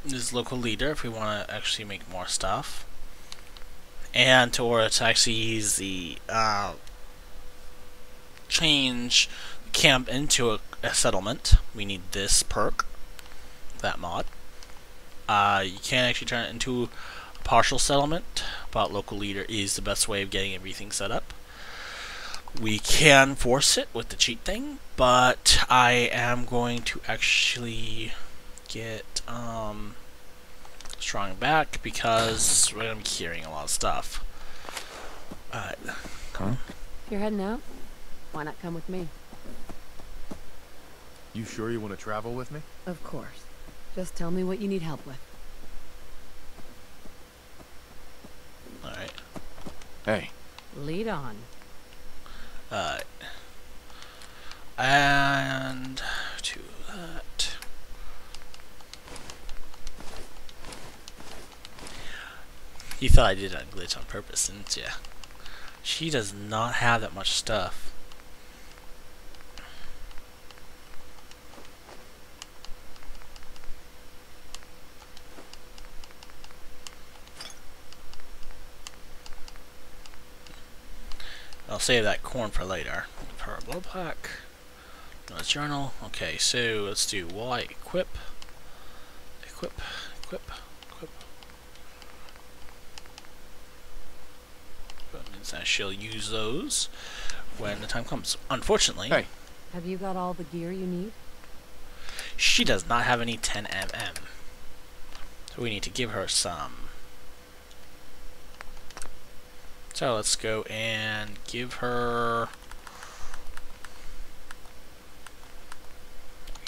is local leader if we want to actually make more stuff. And to order to actually use the change camp into a settlement, we need this perk, that mod. You can actually turn it into a partial settlement, but local leader is the best way of getting everything set up. We can force it with the cheat thing, but I am going to actually get strong back because we're going to be carrying a lot of stuff. Alright. Huh? If you're heading out, why not come with me? You sure you want to travel with me? Of course. Just tell me what you need help with. Alright. Hey. Lead on. Alright. And to that. You thought I did that glitch on purpose, didn't you? She does not have that much stuff. I'll save that corn for later. Her blow pack. Let's journal. Okay, so let's do Y equip. Equip. That means that she'll use those when the time comes. Unfortunately, hey. Have you got all the gear you need? She does not have any 10mm. So we need to give her some. So let's go and give her...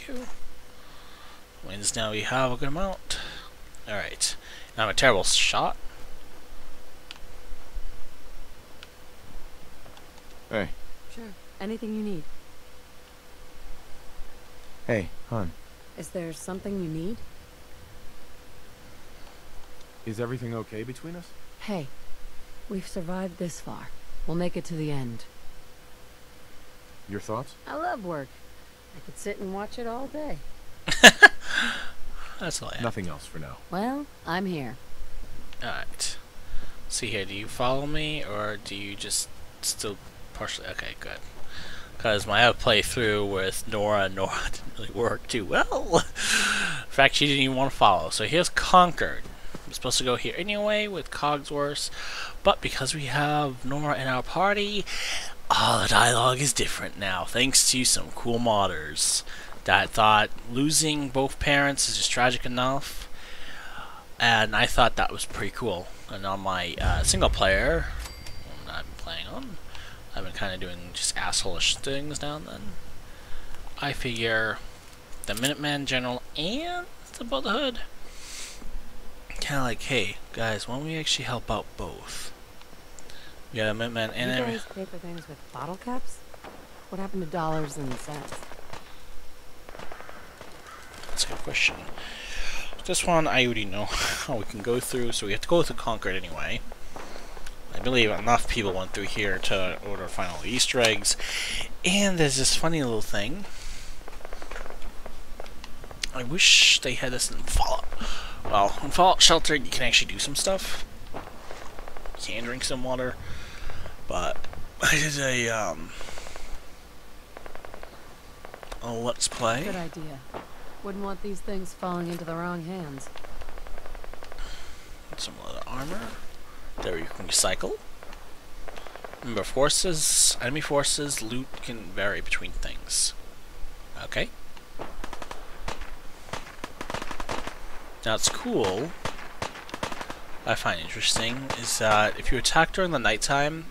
There we go. Means now we have a good amount. Alright. Now I'm a terrible shot. Hey. Sure. Anything you need. Hey, hon. Is there something you need? Is everything okay between us? Hey, we've survived this far. We'll make it to the end. Your thoughts? I love work. I could sit and watch it all day. That's all I have. Nothing else for now. Well, I'm here. Alright. See here, do you follow me, or do you just still partially... Okay, good. Because my other playthrough with Nora didn't really work too well. In fact, she didn't even want to follow. So here's Concord. I'm supposed to go here anyway with Cogsworth, but because we have Nora in our party, all the dialogue is different now, thanks to some cool modders that thought losing both parents is just tragic enough, and I thought that was pretty cool. And on my single player, one I've been playing on, I've been kind of doing just asshole-ish things now and then. I figure the Minuteman General and the Brotherhood, kind of like, hey guys, why don't we actually help out both? Yeah, Minuteman and you guys pay for things with bottle caps? What happened to dollars and cents? That's a good question. This one I already know how we can go through, so we have to go through Concord anyway. I believe enough people went through here to order final Easter eggs. And there's this funny little thing. I wish they had this in Fallout. Well, in Fallout Shelter you can actually do some stuff. You can drink some water. But I did a Let's Play. Good idea. Wouldn't want these things falling into the wrong hands. Some leather armor. There you can recycle. Remember, forces, enemy forces, loot can vary between things. Okay. Now it's cool, I find interesting, is that if you attack during the nighttime,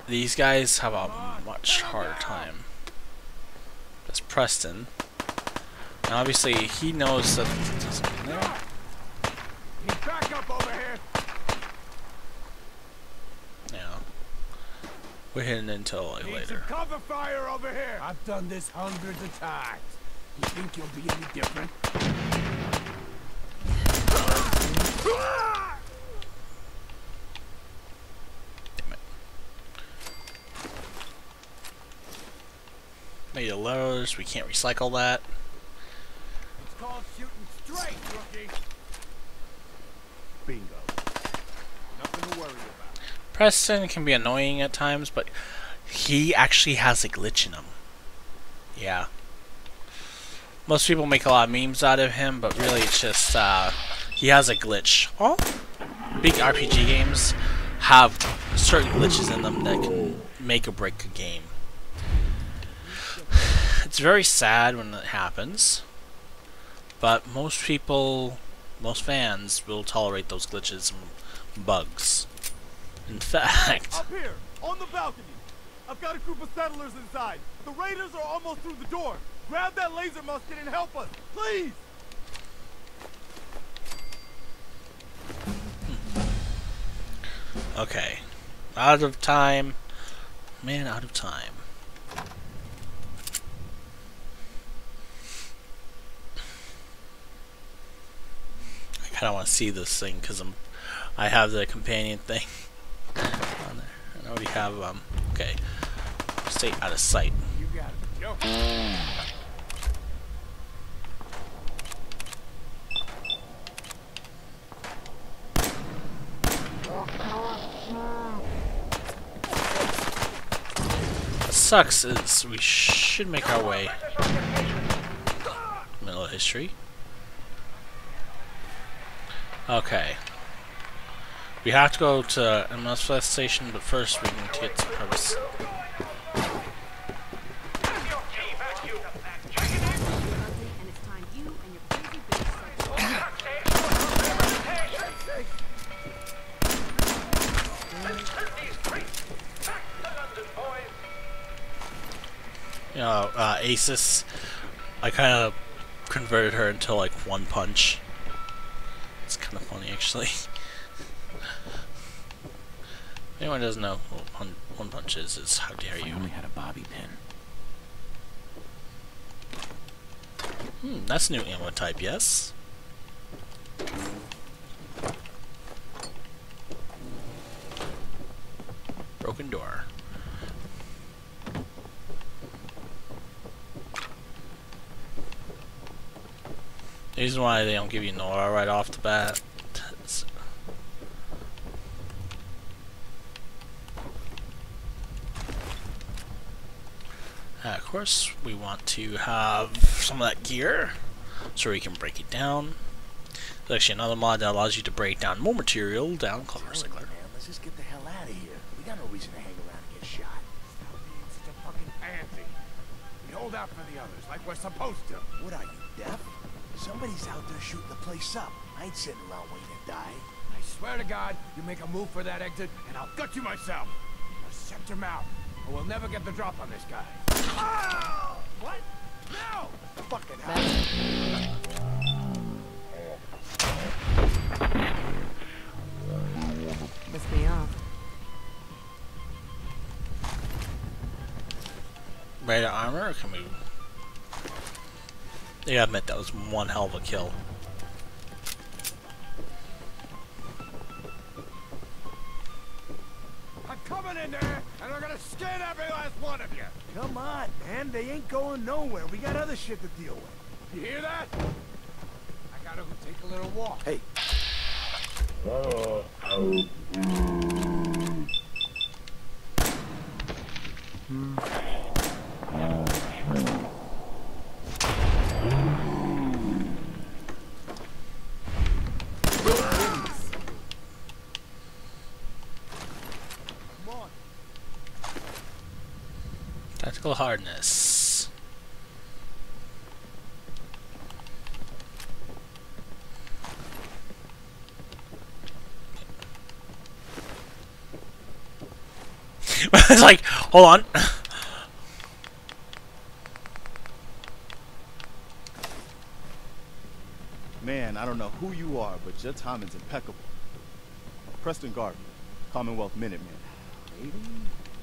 these guys have a much harder time. That's Preston. And obviously he knows that there's something there. Need backup over here. Yeah. We're hitting until like Need later. some cover fire over here. I've done this hundreds of times. You think you'll be any different? Made of letters, we can't recycle that. It's called shooting straight, rookie. Bingo. Nothing to worry about. Preston can be annoying at times, but he actually has a glitch in him. Yeah. Most people make a lot of memes out of him, but really it's just, he has a glitch. All big RPG games have certain glitches in them that can make or break a game. It's very sad when it happens, but most people, most fans will tolerate those glitches and bugs. In fact... Up here, on the balcony. I've got a group of settlers inside. The raiders are almost through the door. Grab that laser musket and help us, please! Okay. Out of time. Man, out of time. I kind of want to see this thing because I have the companion thing on there. I already have okay. Stay out of sight. You got it. Go. What sucks is we should make our way. Middle of history. Okay. We have to go to a station, but first we need to get some purpose. You know, Asus, I kind of converted her into like one punch. It's kind of funny, actually. Anyone doesn't know what one punches is how dare you. I only had a bobby pin. That's new ammo type, yes. Broken door. The reason why they don't give you Nora right off the bat. Of course, we want to have some of that gear so we can break it down. There's actually another mod that allows you to break down more material down called Recycler. Man, let's just get the hell out of here. We got no reason to hang around and get shot. Stop being such a fucking pansy. We hold out for the others like we're supposed to. What are you, deaf? Somebody's out there shooting the place up. I ain't sitting around waiting to die. I swear to God, you make a move for that exit, and I'll gut you myself. Now shut your mouth, or we'll never get the drop on this guy. Ah! What? No! Fucking hell. Pissed me off. Raider armor, or can we... You gotta admit, that was one hell of a kill. I'm coming in there, and I'm gonna skin every last one of you. Come on, man. They ain't going nowhere. We got other shit to deal with. You hear that? I gotta go take a little walk. Hey. Tactical hardness. It's like, hold on. Man, I don't know who you are, but your timing's impeccable. Preston Garvey, Commonwealth Minuteman.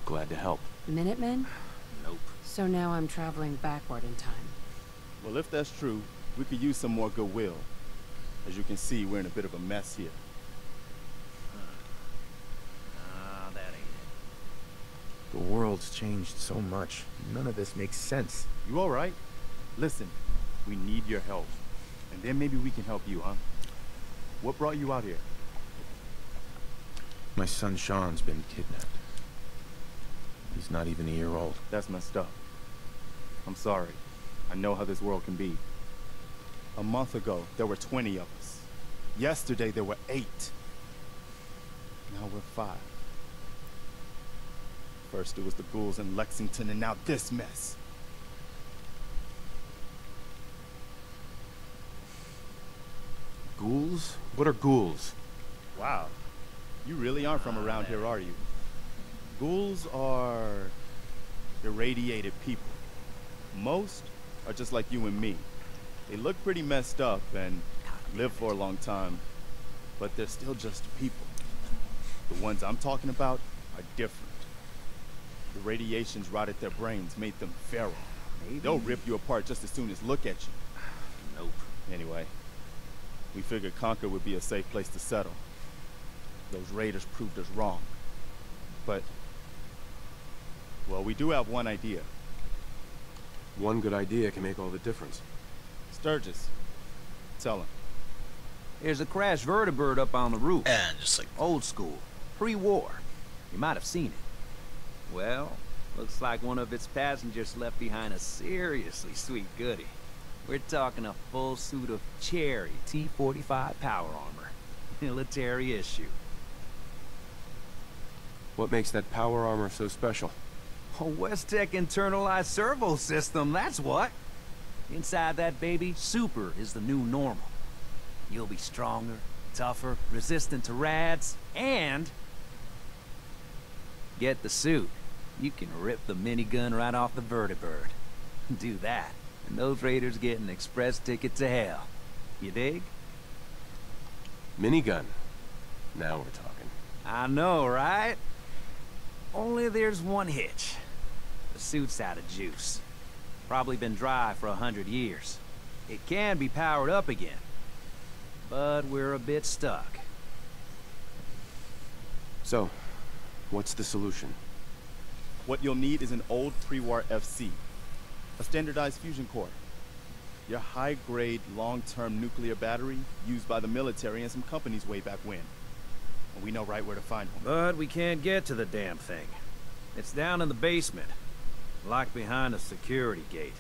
Glad to help. Minutemen? Nope. So now I'm traveling backward in time. Well, if that's true, we could use some more goodwill. As you can see, we're in a bit of a mess here. That ain't it. The world's changed so much. None of this makes sense. You all right? Listen, we need your help. And then maybe we can help you, huh? What brought you out here? My son Sean's been kidnapped. He's not even a year old. That's messed up. I'm sorry. I know how this world can be. A month ago, there were 20 of us. Yesterday, there were 8. Now we're 5. First, it was the ghouls in Lexington, and now this mess. Ghouls? What are ghouls? Wow. You really aren't from around here, are you? Ghouls are irradiated people. Most are just like you and me. They look pretty messed up and live for a long time, but they're still just people. The ones I'm talking about are different. The radiations rotted their brains, made them feral. They'll rip you apart just as soon as look at you. Nope. Anyway, we figured Concord would be a safe place to settle. Those raiders proved us wrong. But, well, we do have one idea. One good idea can make all the difference. Sturgis, tell him. There's a crashed vertibird up on the roof. And just like... Old school. Pre-war. You might have seen it. Well, looks like one of its passengers left behind a seriously sweet goodie. We're talking a full suit of cherry T-45 power armor. Military issue. What makes that power armor so special? A West-Tech internalized servo system, that's what. Inside that baby, super is the new normal. You'll be stronger, tougher, resistant to rads, and... get the suit. You can rip the minigun right off the vertibird. Do that, and those raiders get an express ticket to hell. You dig? Minigun. Now we're talking. I know, right? Only there's one hitch. The suit's out of juice. Probably been dry for 100 years. It can be powered up again, but we're a bit stuck. So, what's the solution? What you'll need is an old pre-war FC, a standardized fusion core, your high-grade, long-term nuclear battery used by the military and some companies way back when. And we know right where to find one. But we can't get to the damn thing. It's down in the basement, locked behind a security gate.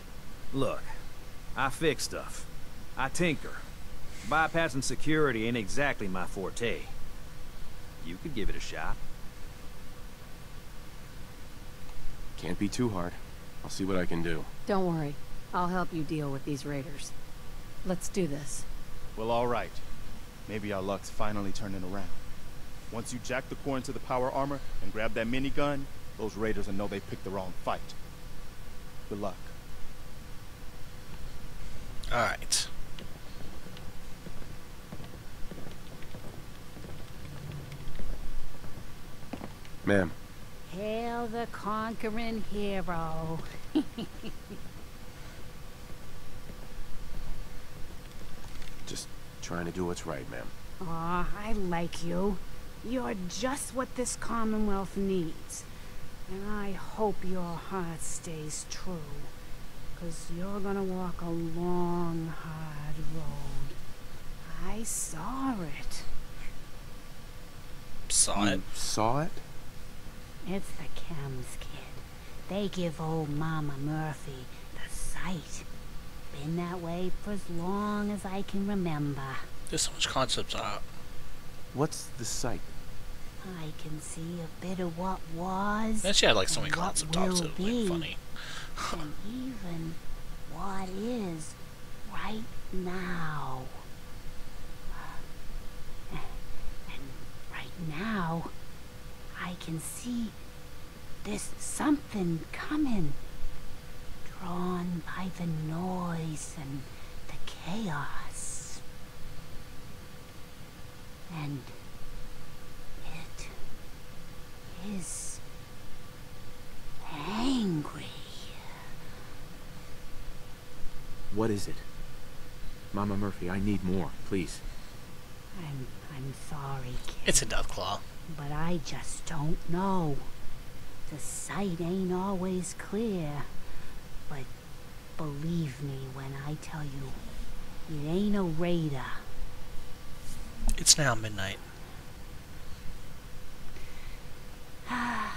Look, I fix stuff. I tinker. Bypassing security ain't exactly my forte. You could give it a shot. Can't be too hard. I'll see what I can do. Don't worry. I'll help you deal with these raiders. Let's do this. Well, all right. Maybe our luck's finally turning around. Once you jack the core into the power armor and grab that minigun, those raiders will know they picked the wrong fight. Good luck. Alright. Ma'am. Hail the conquering hero. Just trying to do what's right, ma'am. Aw, I like you. You're just what this Commonwealth needs. And I hope your heart stays true. 'Cause you're gonna walk a long, hard road. I saw it. Saw it? Saw it? It's the chems, kid. They give old Mama Murphy the sight. Been that way for as long as I can remember. There's so much concepts out. What's the sight? I can see a bit of what was. And she had like so many and what concept talks, will it was like be, funny. and even what is right now. And right now, I can see there's something coming, drawn by the noise and the chaos. And it is angry. What is it? Mama Murphy, I need more, please. I'm sorry, kid. It's a Deathclaw. But I just don't know. The sight ain't always clear. But believe me when I tell you, it ain't a raider. It's now midnight. But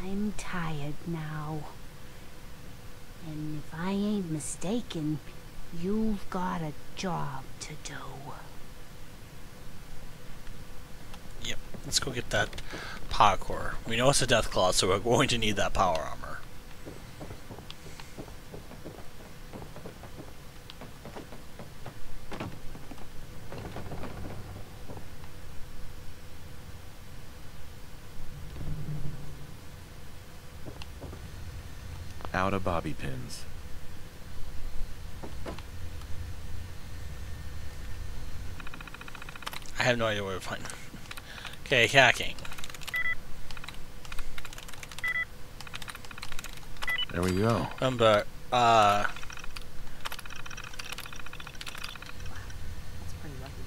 I'm tired now. And if I ain't mistaken, you've got a job to do. Yep, let's go get that power core. We know it's a Deathclaw, so we're going to need that power armor. Out of bobby pins. I have no idea where to find them. Okay, hacking. There we go. Number, That's pretty lucky.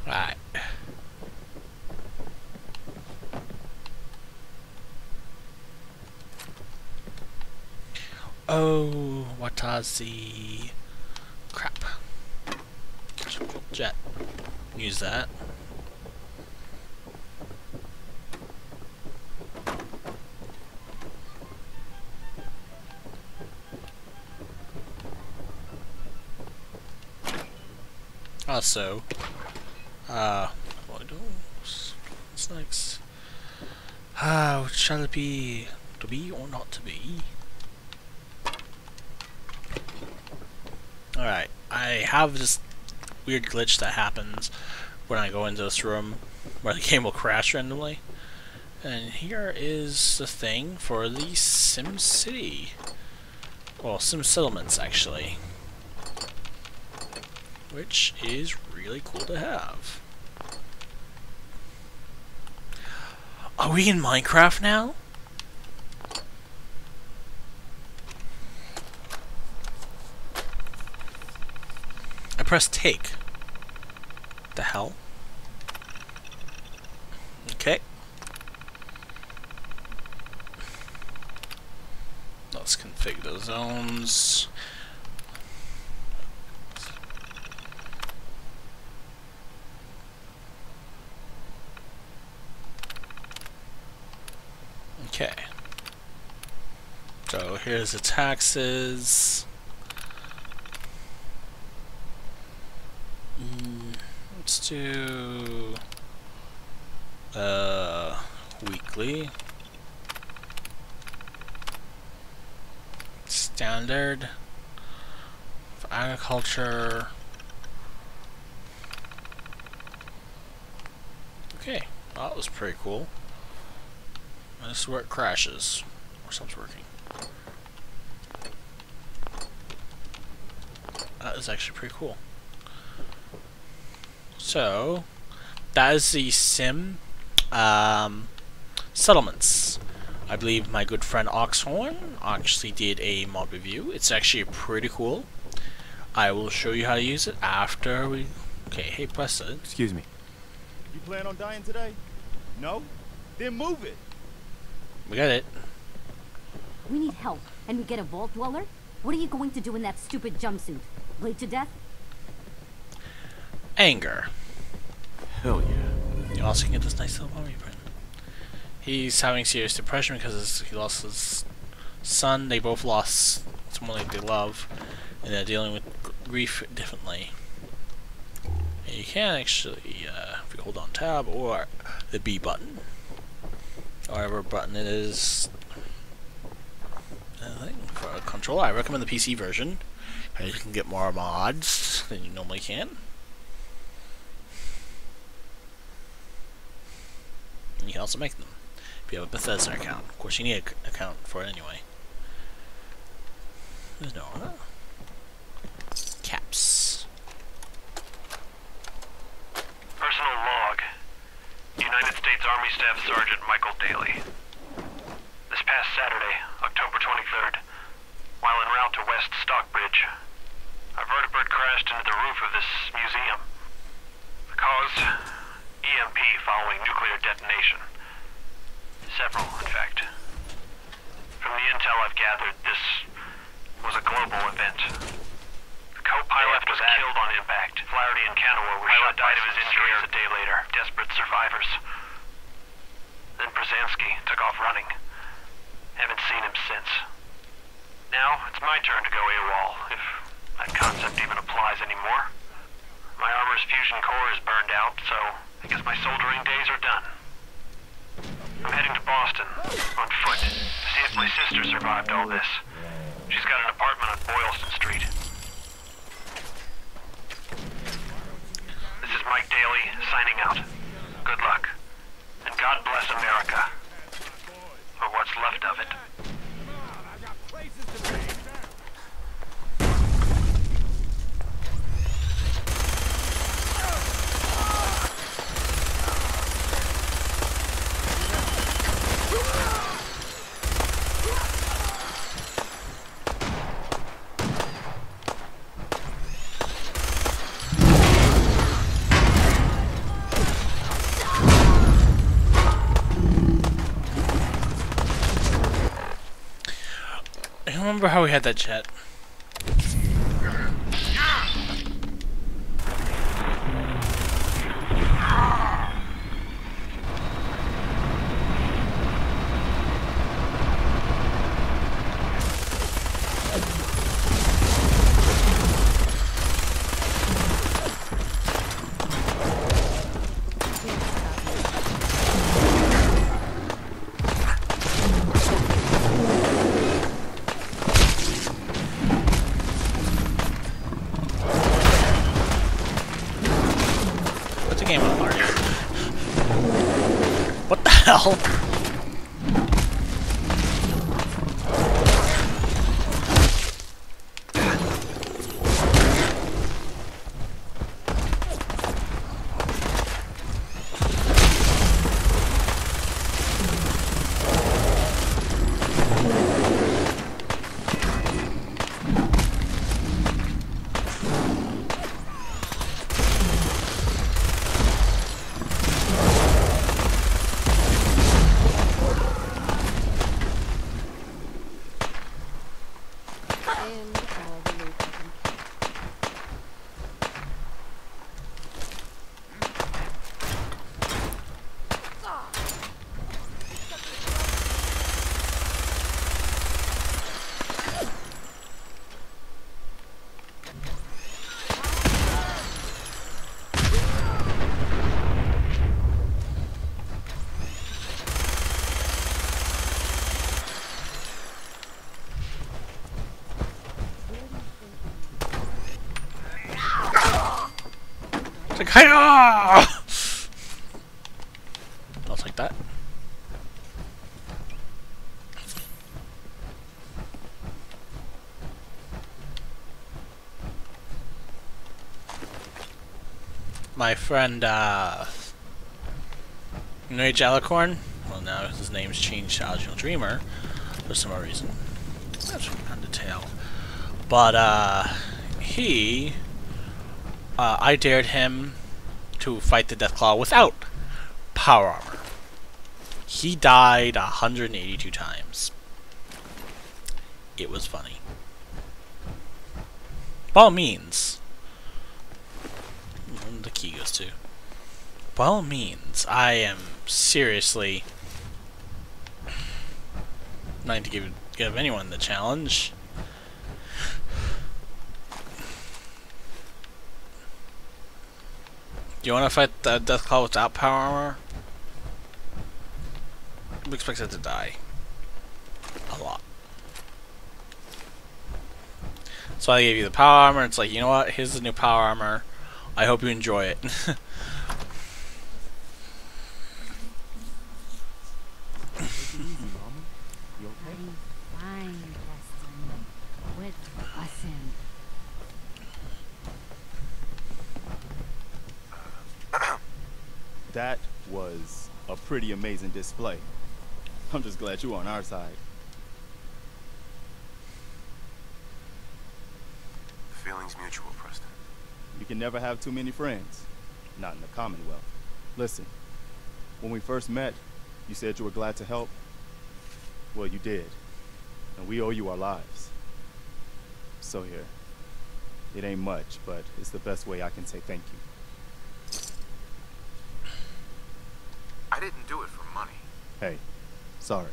alright. Oh, Watazi. Crap. Jet. Use that. Also, what else? What's next? What shall it be? To be or not to be? Alright, I have this weird glitch that happens when I go into this room where the game will crash randomly. And here is the thing for the Sim City. Well, Sim Settlements, actually. Which is really cool to have. Are we in Minecraft now? I pressed take. The hell? Okay. Let's configure the zones. Okay. So here's the taxes. Let's do weekly. Standard for agriculture. Okay, well, that was pretty cool. This is where it crashes, or stops working. That is actually pretty cool. So, that is the Sim settlements. I believe my good friend Oxhorn actually did a mod review. It's actually pretty cool. I will show you how to use it after we... Okay, hey Preston. Excuse me. You plan on dying today? No? Then move it! We got it. We need help, and we get a vault dweller? What are you going to do in that stupid jumpsuit? Bleed to death? Anger. Hell yeah. You also can get this nice little army print. He's having serious depression because he lost his son. They both lost someone they love, and they're dealing with grief differently. And you can actually, if you hold on tab or the B button, or whatever button it is, for a controller, I recommend the PC version. You can get more mods than you normally can. And you can also make them if you have a Bethesda account. Of course, you need an account for it anyway. There's no caps. Personal log. United States Army Staff Sergeant Michael Daly. This past Saturday, October 23rd, while en route to West Stockbridge, a vertibird crashed into the roof of this museum. The cause? EMP following nuclear detonation. Several, in fact. From the intel I've gathered, this was a global event. The co-pilot was killed on impact. Flaherty and Canower were shot by of his injuries a day later. Desperate survivors. Then Brzezinski took off running. Haven't seen him since. Now, it's my turn to go AWOL, if that concept even applies anymore. My armor's fusion core is burned out, so I guess my soldering days are done. I'm heading to Boston, on foot, to see if my sister survived all this. She's got an apartment on Boylston Street. This is Mike Daly, signing out. Good luck. And God bless America. Or what's left of it. I remember how we had that jet. What the hell? And all the loot I can It's like, hiya! I'll take that. My friend, Rage Alicorn, well now his name's changed to Original Dreamer for some odd reason. That's on the tail. But, I dared him to fight the Deathclaw without power armor. He died 182 times. It was funny. By all means, the key goes to. By all means, I am seriously not to give anyone the challenge. Do you want to fight the Deathclaw without power armor? I'm expected to die. A lot. So I gave you the power armor. It's like, you know what? Here's the new power armor. I hope you enjoy it. Fine, Preston. Quit fussing. That was a pretty amazing display. I'm just glad you're on our side. The feeling's mutual, Preston. You can never have too many friends. Not in the Commonwealth. Listen, when we first met, you said you were glad to help. Well, you did. And we owe you our lives. So here. It ain't much, but it's the best way I can say thank you. I didn't do it for money. Hey, sorry.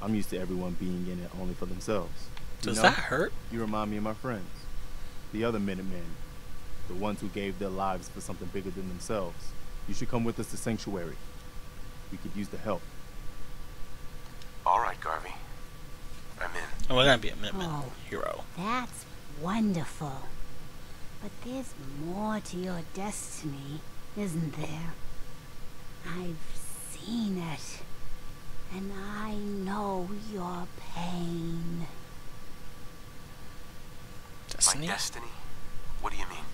I'm used to everyone being in it only for themselves. Does that hurt? You remind me of my friends. The other Minutemen. The ones who gave their lives for something bigger than themselves. You should come with us to Sanctuary. We could use the help. All right, Garvey. I'm in. Oh, we're gonna be a Minuteman Oh, hero. That's wonderful. But there's more to your destiny, isn't there? I've seen it. And I know your pain. Destiny? My destiny? What do you mean?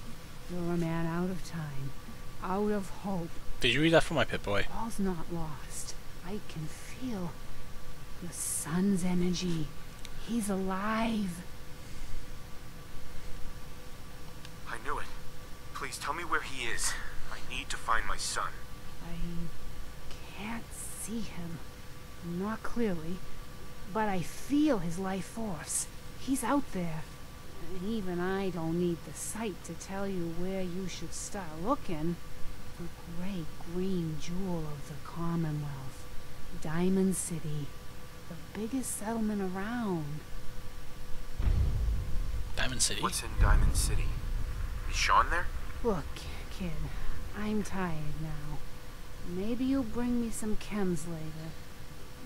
You're a man out of time. Out of hope. Did you read that from my Pip-Boy? All's not lost. I can feel your son's energy. He's alive. I knew it. Please tell me where he is. I need to find my son. I can't see him. Not clearly. But I feel his life force. He's out there. And even I don't need the sight to tell you where you should start looking. The great green jewel of the Commonwealth. Diamond City. The biggest settlement around. Diamond City? What's in Diamond City? Is Sean there? Look, kid. I'm tired now. Maybe you'll bring me some chems later.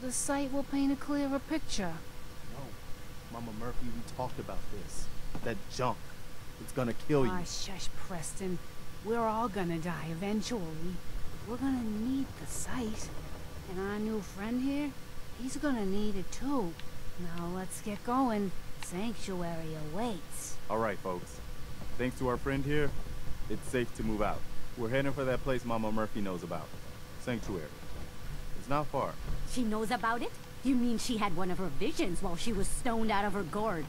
The sight will paint a clearer picture. No. Mama Murphy, we talked about this. That junk. It's gonna kill you. Ah, shush, Preston. We're all gonna die eventually. We're gonna need the sight. And our new friend here, he's gonna need it too. Now let's get going. Sanctuary awaits. All right, folks. Thanks to our friend here, it's safe to move out. We're heading for that place Mama Murphy knows about. Sanctuary. It's not far. She knows about it? You mean she had one of her visions while she was stoned out of her gourd?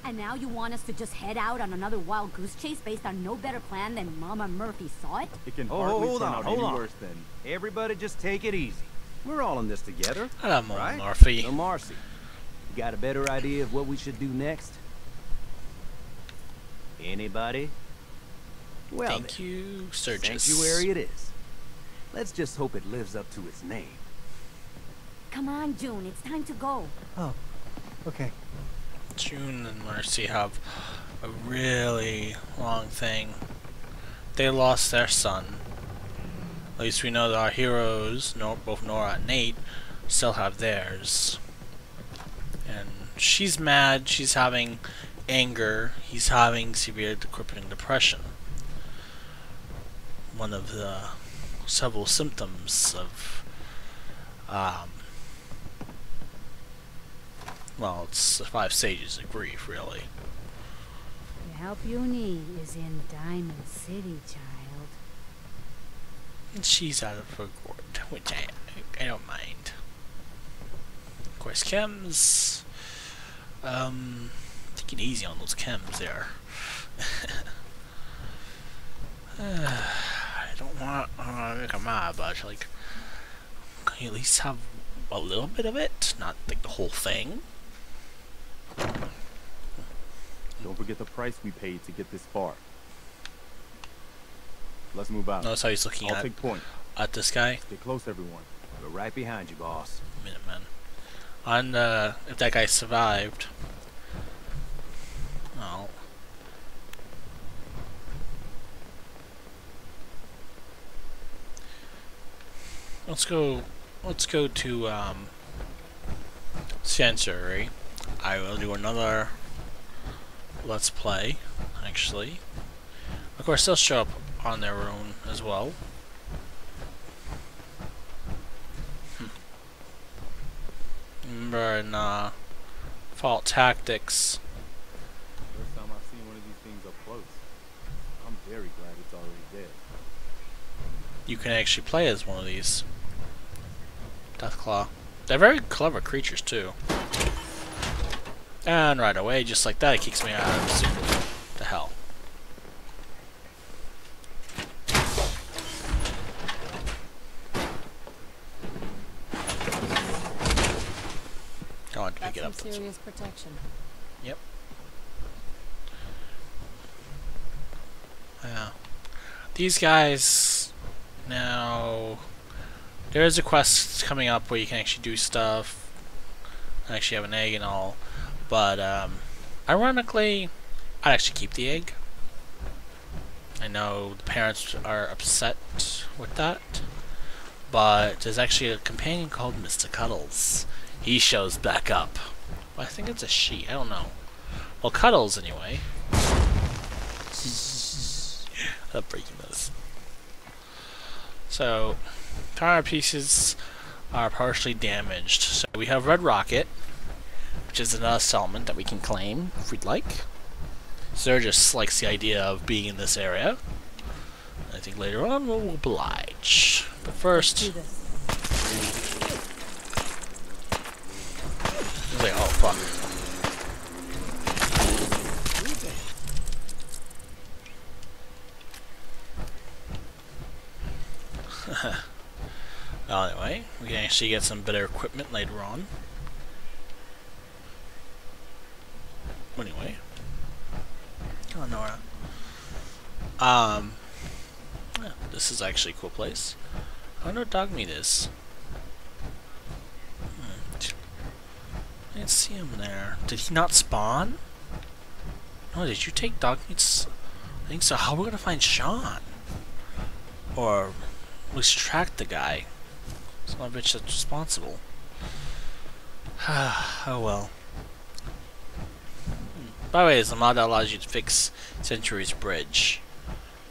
And now you want us to just head out on another wild goose chase based on no better plan than Mama Murphy saw it? It can hardly hold turn on, out hold any on. worse than... Everybody just take it easy. We're all in this together. Hello, Mama right? Murphy. So, Marcy, you got a better idea of what we should do next? Anybody? Well, thank you, Sturgis. Sanctuary it is. Let's just hope it lives up to its name. Come on, June. It's time to go. Oh, okay. June and Mercy have a really long thing. They lost their son. At least we know that our heroes, both Nora and Nate, still have theirs. And she's mad, she's having anger, he's having severe crippling depression. One of the several symptoms of, well, it's the 5 stages of grief, really. The help you need is in Diamond City, child. And she's out of her gourd, which I don't mind. Of course, chems. Take it easy on those chems there. I don't want to make her mad, but like, can you at least have a little bit of it, not like the whole thing? Don't forget the price we paid to get this far. Let's move out. Notice how he's looking I'll take point. at this guy. Stay close, everyone. We're right behind you, boss. Minuteman. And if that guy survived, well, let's go to Sanctuary. I will do another Let's Play, actually. Of course, they'll show up on their own as well. Remember in Fault Tactics. First time I've seen one of these things up close. I'm very glad it's already dead. You can actually play as one of these. Deathclaw. They're very clever creatures too. And right away, just like that, it kicks me out of the suit. To hell. I want to pick it up. That's some serious protection. Yep. Yeah. These guys now. There is a quest coming up where you can actually do stuff. I actually have an egg and all, but ironically, I'd actually keep the egg. I know the parents are upset with that, but there's actually a companion called Mr. Cuddles. He shows back up. Well, I think it's a she. I don't know. Well, Cuddles anyway. I'm breaking this. So, tire pieces are partially damaged. So we have Red Rocket, which is another settlement that we can claim if we'd like. Sturgis likes the idea of being in this area. I think later on we'll oblige. But first, Let's do this. it's like, oh fuck. Well, anyway, we can actually get some better equipment later on. Anyway. Oh, Nora. Yeah, this is actually a cool place. I wonder what dog meat is. I didn't see him there. Did he not spawn? No, did you take dog meats? I think so. How are we gonna find Sean? Or at least track the guy. Son of a bitch that's responsible. Oh well. By the way, there's a mod that allows you to fix Century's bridge.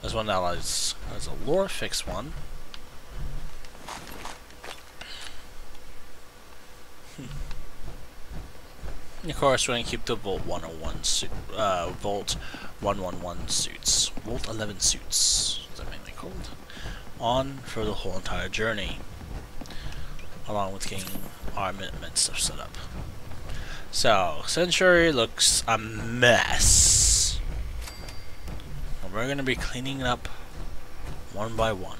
There's one that allows, there's a lore fix one. And of course, we're gonna keep the Volt 101 suit, Volt 111 suits, Volt 11 suits, is that mainly called, on for the whole entire journey, along with getting our Minutemen stuff set up. So, Century looks a mess. And we're gonna be cleaning it up one by one.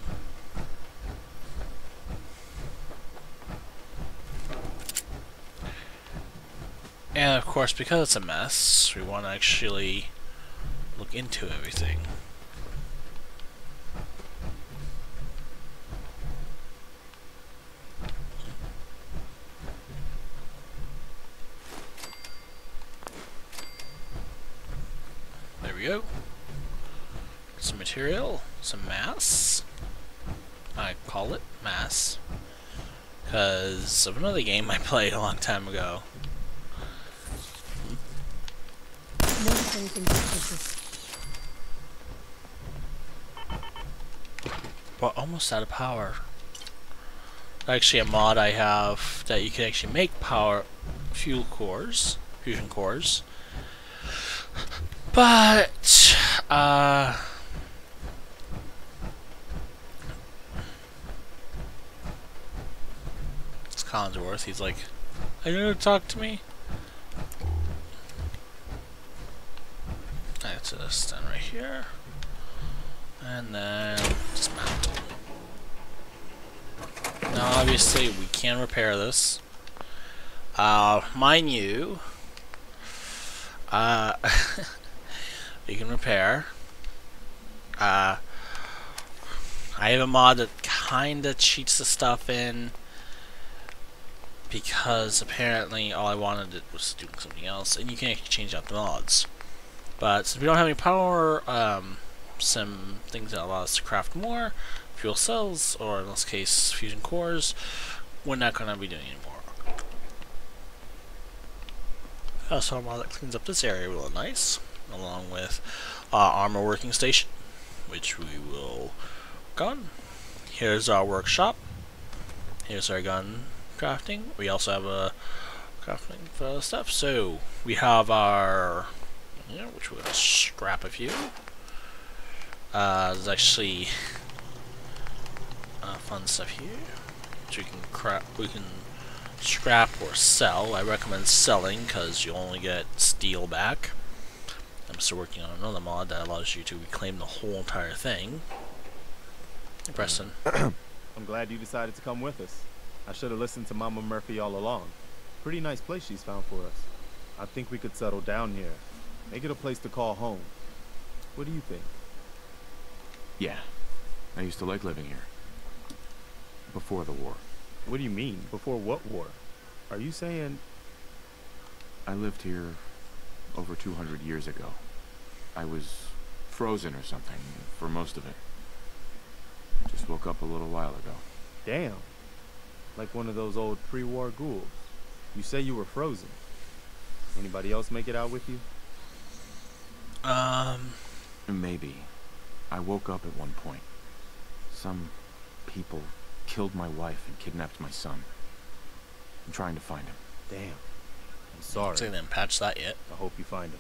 And of course, because it's a mess, we want to actually look into everything. There we go. Some material, some mass. I call it mass because of another game I played a long time ago. But almost out of power. Actually, a mod I have that you can actually make power fusion cores, but it's Collinsworth. He's like, "Are you gonna talk to me?" That's this then right here, and then dismount. Now, obviously, we can repair this. Mind you, we can repair. I have a mod that kinda cheats the stuff in because apparently all I wanted was doing something else, and you can actually change out the mods. But since we don't have any power, some things that allow us to craft more fuel cells, or in this case, fusion cores, we're not going to be doing anymore. Also, a mod that cleans up this area real nice, along with armor working station, which we will work on. Here's our workshop. Here's our gun crafting. We also have a crafting for other stuff. So we have our, which we're gonna scrap a few. There's actually fun stuff here, which we can scrap or sell. I recommend selling because you only get steel back. I'm still working on another mod that allows you to reclaim the whole entire thing. Hey, Preston. I'm glad you decided to come with us. I should have listened to Mama Murphy all along. Pretty nice place she's found for us. I think we could settle down here. Make it a place to call home. What do you think? Yeah. I used to like living here. Before the war. What do you mean? Before what war? Are you saying... I lived here over 200 years ago. I was frozen or something for most of it. Just woke up a little while ago. Damn. Like one of those old pre-war ghouls. You say you were frozen. Anybody else make it out with you? Maybe. I woke up at one point. Some people killed my wife and kidnapped my son. I'm trying to find him. Damn. I'm sorry. They didn't patch that yet. I hope you find him.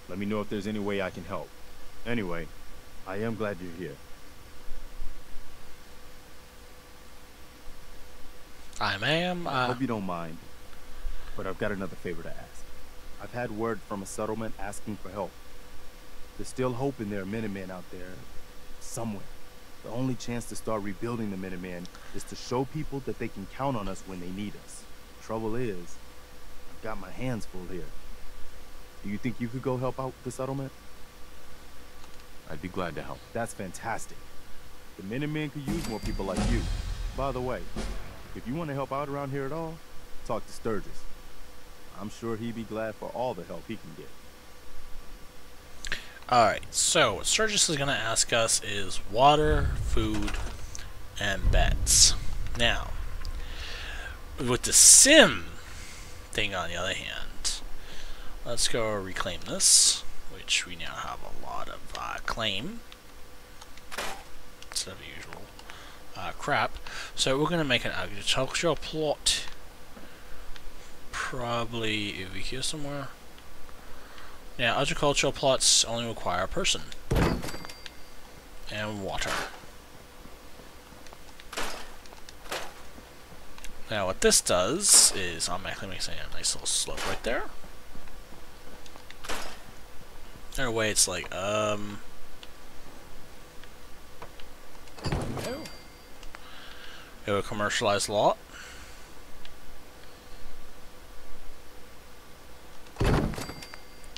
Let me know if there's any way I can help. Anyway, I am glad you're here. I am. I hope you don't mind, but I've got another favor to ask. I've had word from a settlement asking for help. There's still hope in there are Minutemen out there, somewhere. The only chance to start rebuilding the Minutemen is to show people that they can count on us when they need us. Trouble is, I've got my hands full here. Do you think you could go help out the settlement? I'd be glad to help. That's fantastic. The Minutemen could use more people like you. By the way, if you want to help out around here at all, talk to Sturgis. I'm sure he'd be glad for all the help he can get. Alright, so what Sturgis is going to ask us is water, food, and beds. Now, with the sim thing on the other hand, let's go reclaim this, which we now have a lot of claim instead of the usual crap. So we're going to make an agricultural plot, probably over here somewhere. Yeah, agricultural plots only require a person and water. Now what this does is automatically makes a nice little slope right there. In a way it's like, no. We have a commercialized lot.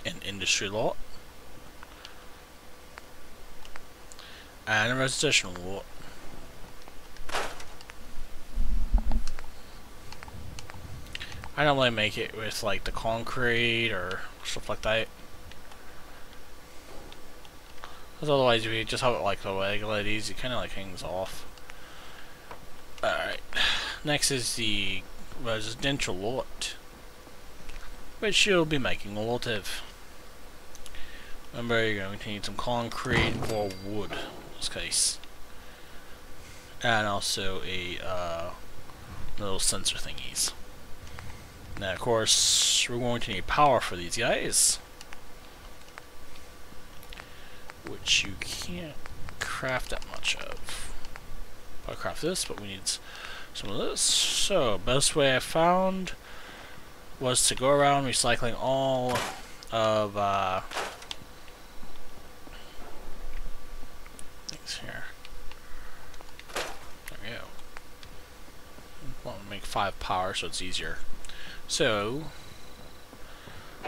An industry lot. And a residential lot. I normally make it with like the concrete or stuff like that. Because otherwise, if you just have it like the regular these, it kind of like hangs off. Alright. Next is the residential lot, which you'll be making a lot of. Remember, you're going to need some concrete or wood in this case. And also a little sensor thingies. Now, of course, we're going to need power for these guys, which you can't craft that much of. I'll craft this, but we need some of this. So, best way I found was to go around recycling all of things here. There we go. I want to make 5 power so it's easier. So,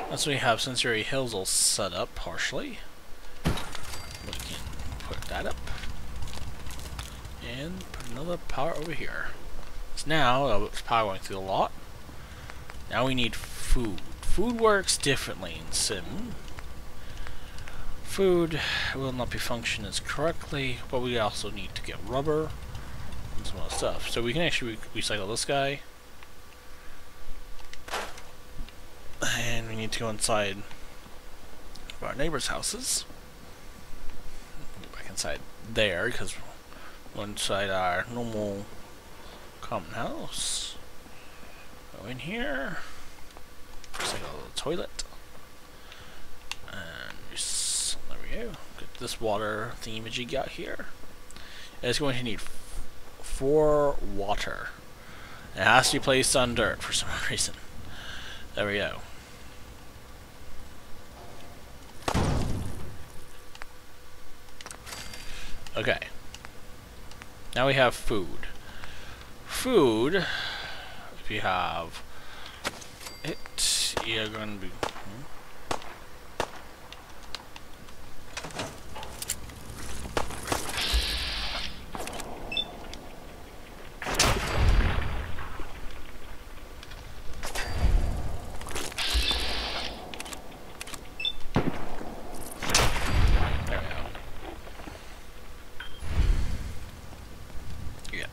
once we have Sensory Hills all set up partially, we can put that up and put another power over here. So now, it's power going through the lot. Now we need food. Food works differently in Sim. Food will not be functioning as correctly, but we also need to get rubber and some other stuff. So we can actually recycle this guy. And we need to go inside of our neighbors' houses. Go back inside there, because we're inside our normal common house. Go in here. Recycle the toilet. And there we go. Get this water thingamajig got here. It's going to need 4 water. It has to be placed on dirt for some reason. There we go. Okay. Now we have food. Food, if you have it, you're going to be...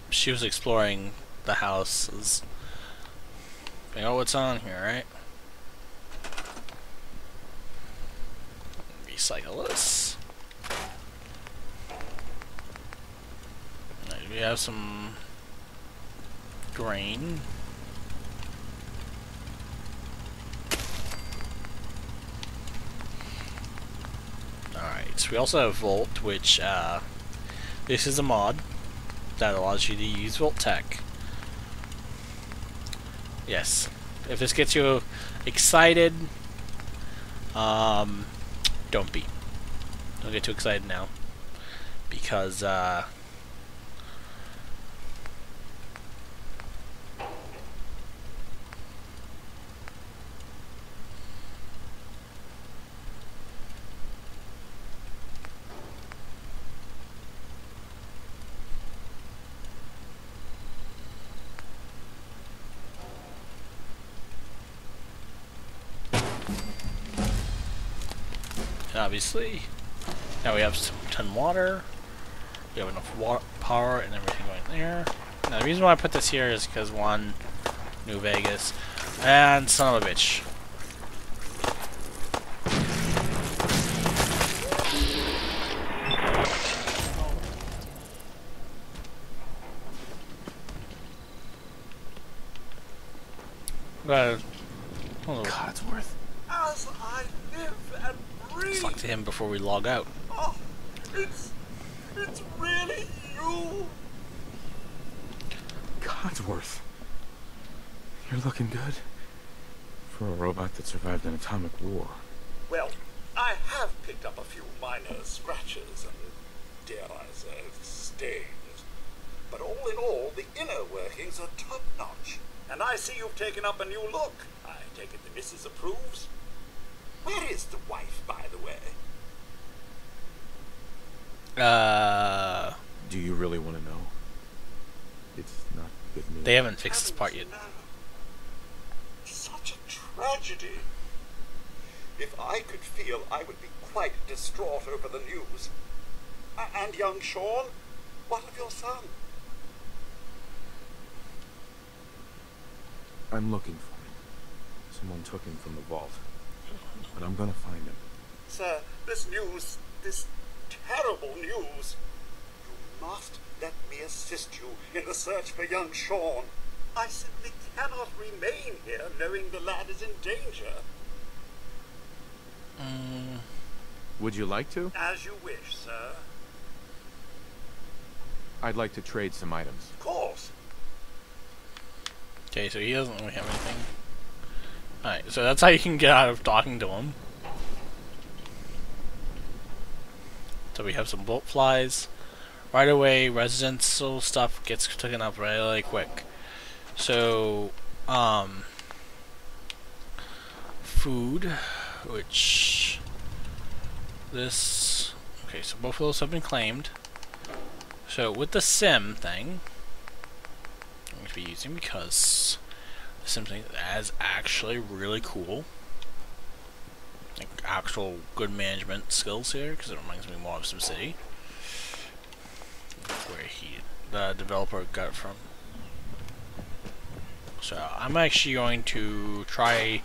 She was exploring the houses. You know what's on here, right? Recycle this. Right, we have some grain. Alright, so we also have Volt, which this is a mod that allows you to use Volt Tech. Yes. If this gets you excited, don't be. Don't get too excited now. Because, obviously, now we have some ton water. We have enough power and everything going there. Now the reason why I put this here is because one, New Vegas, and son of a bitch. Codsworth. As I live and breathe. Talk to him before we log out. Oh, it's really you. Codsworth. You're looking good. For a robot that survived an atomic war. Well, I have picked up a few minor scratches and, dare I say, stains. But all in all, the inner workings are top-notch. And I see you've taken up a new look. I take it the missus approves. Where is the wife, by the way? Do you really want to know? It's not good news. They haven't fixed this part yet. Such a tragedy. If I could feel, I would be quite distraught over the news. And young Sean? What of your son? I'm looking for him. Someone took him from the vault. But I'm gonna find him. Sir, this news, this terrible news. You must let me assist you in the search for young Sean. I simply cannot remain here knowing the lad is in danger. Would you like to? As you wish, sir. I'd like to trade some items. Of course. Okay, so he doesn't really have anything. Alright, so that's how you can get out of talking to him. So we have some bolt flies. Right away, residential stuff gets taken up really quick. So, food, which this, okay, so both of those have been claimed. So with the sim thing, I'm going to be using because the sim thing is actually really cool. Like actual good management skills here, because it reminds me more of SimCity. Where the developer got it from. So I'm actually going to try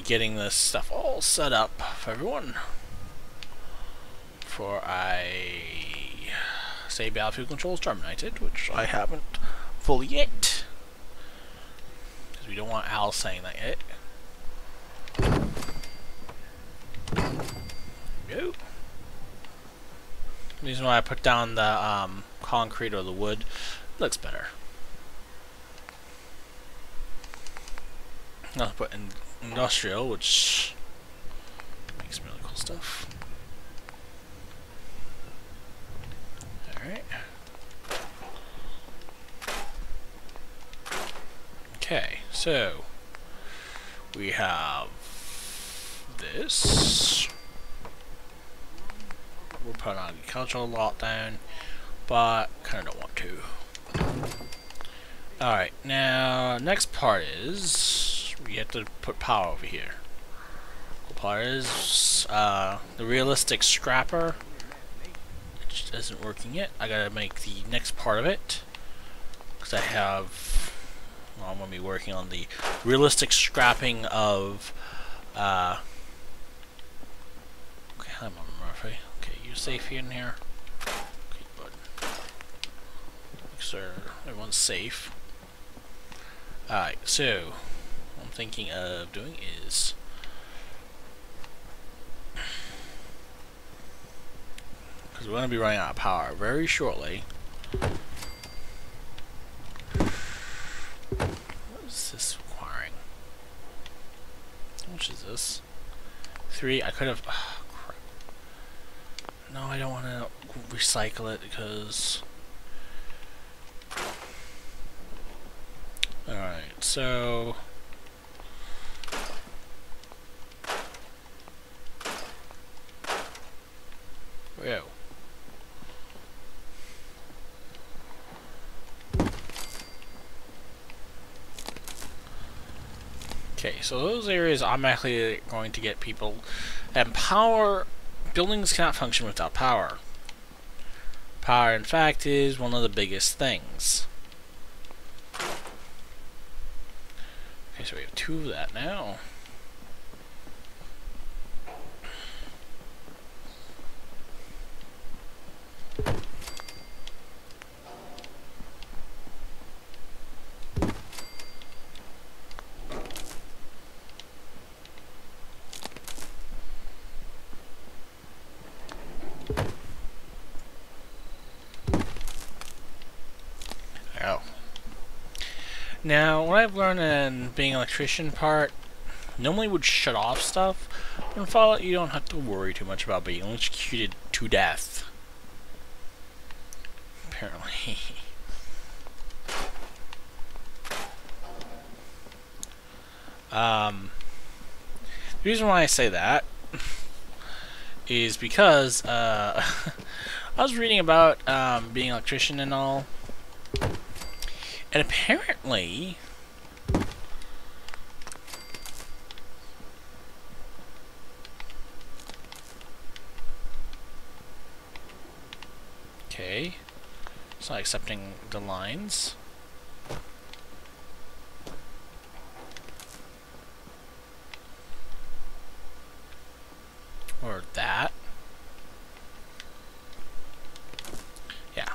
getting this stuff all set up for everyone before I say Battlefield Controls terminated, which I haven't fully yet, because we don't want Al saying that yet. Go. The reason why I put down the concrete or the wood looks better. I'll put in industrial, which makes some really cool stuff. Alright. Okay, so we have this. We'll put an agricultural lot down, but kind of don't want to. Alright, now next part is we have to put power over here. The part is the realistic scrapper, which isn't working yet. I gotta make the next part of it because I have. Well, I'm gonna be working on the realistic scrapping of. Okay, hi, Mama Murphy. Okay, you safe in here? Okay, good. Make sure everyone's safe. Alright, so what I'm thinking of doing is because we're going to be running out of power very shortly. What is this requiring? How much is this? 3. I could have. Oh, crap. No, I don't want to recycle it because. Alright, so. Whoa. Okay, so those areas I'm actually going to get people. And power. Buildings cannot function without power. Power, in fact, is one of the biggest things. Okay, so we have 2 of that now. Now, what I've learned in being an electrician part, normally would shut off stuff, but in Fallout you don't have to worry too much about being electrocuted to death. Apparently. The reason why I say that is because I was reading about being an electrician and all, and apparently okay, it's not accepting the lines. Or that. Yeah.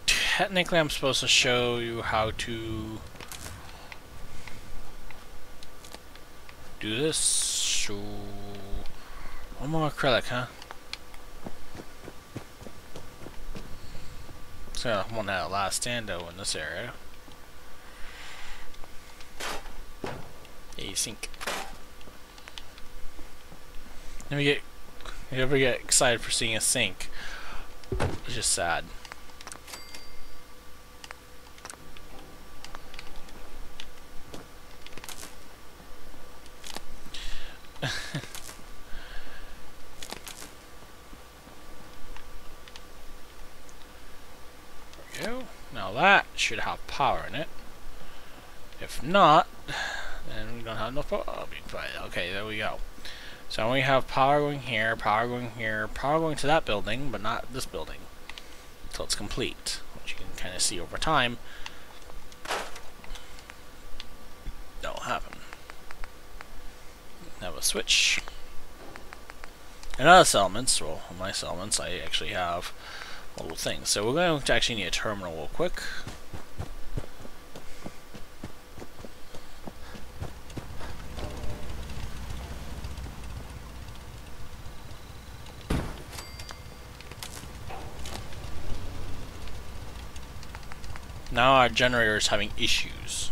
Technically, I'm supposed to show you how to do this. So, one more acrylic, huh? So, I want that last stando in this area. A sink. You ever get excited for seeing a sink? It's just sad. There we go. Now that should have power in it. If not, then we don't have no power. Okay, there we go. So we have power going here, power going here, power going to that building, but not this building. Until it's complete, which you can kind of see over time. That'll happen. Have a switch. And other settlements, well, on my settlements, I actually have little things. So we're going to actually need a terminal real quick. Now our generator is having issues.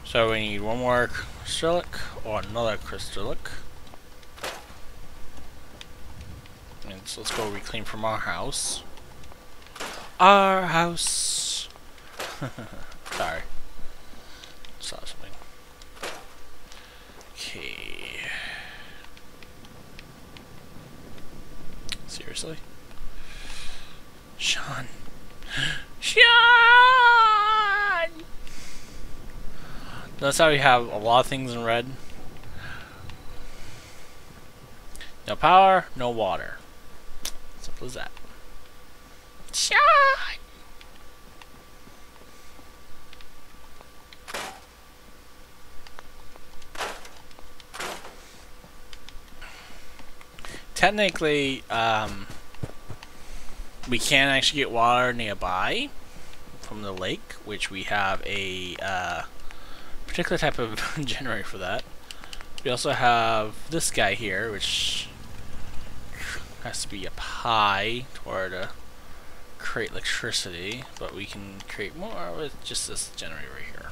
So we need one more crystallic or another crystallic. And so let's go reclaim from our house. Our house. Sorry. Saw something. Okay. Seriously? Sean. Sean! That's how we have a lot of things in red. No power, no water. Simple as that. Sean! Technically, we can actually get water nearby from the lake, which we have a particular type of generator for that. We also have this guy here, which has to be up high in order to create electricity, but we can create more with just this generator right here.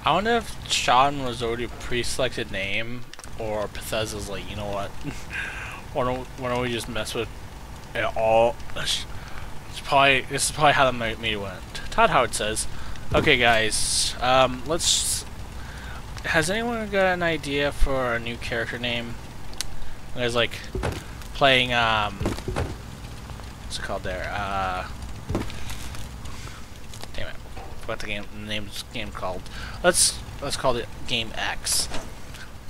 I wonder if Sean was already a pre-selected name, or Bethesda's like, you know what? why don't we just mess with it all? This is probably how the meeting went. Todd Howard says, "Okay, guys, let's. Has anyone got an idea for a new character name? There's like playing what's it called there? Damn it, what the name's called? Let's call it Game X.